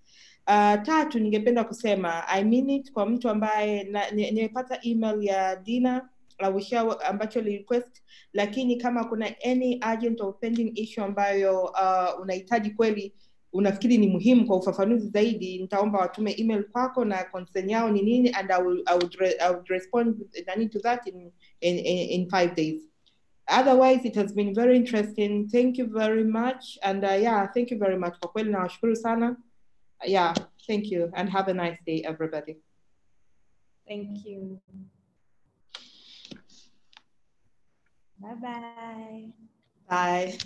Tatu, ningependa kusema I mean it kwa mtu ambaye nimepata email ya Dina I will share ambacho li request, lakini kama kuna any urgent or pending issue ambayo unahitaji kweli unafikiri ni muhimu kwa ufafanuzi zaidi, nitaomba watume email kwako na concern yao ni nini, and I would respond to that in 5 days. Otherwise, it has been very interesting. Thank you very much. And yeah, thank you very much. Kwa kweli nawashukuru sana. Yeah, thank you. And have a nice day, everybody. Thank you. Bye-bye. Bye.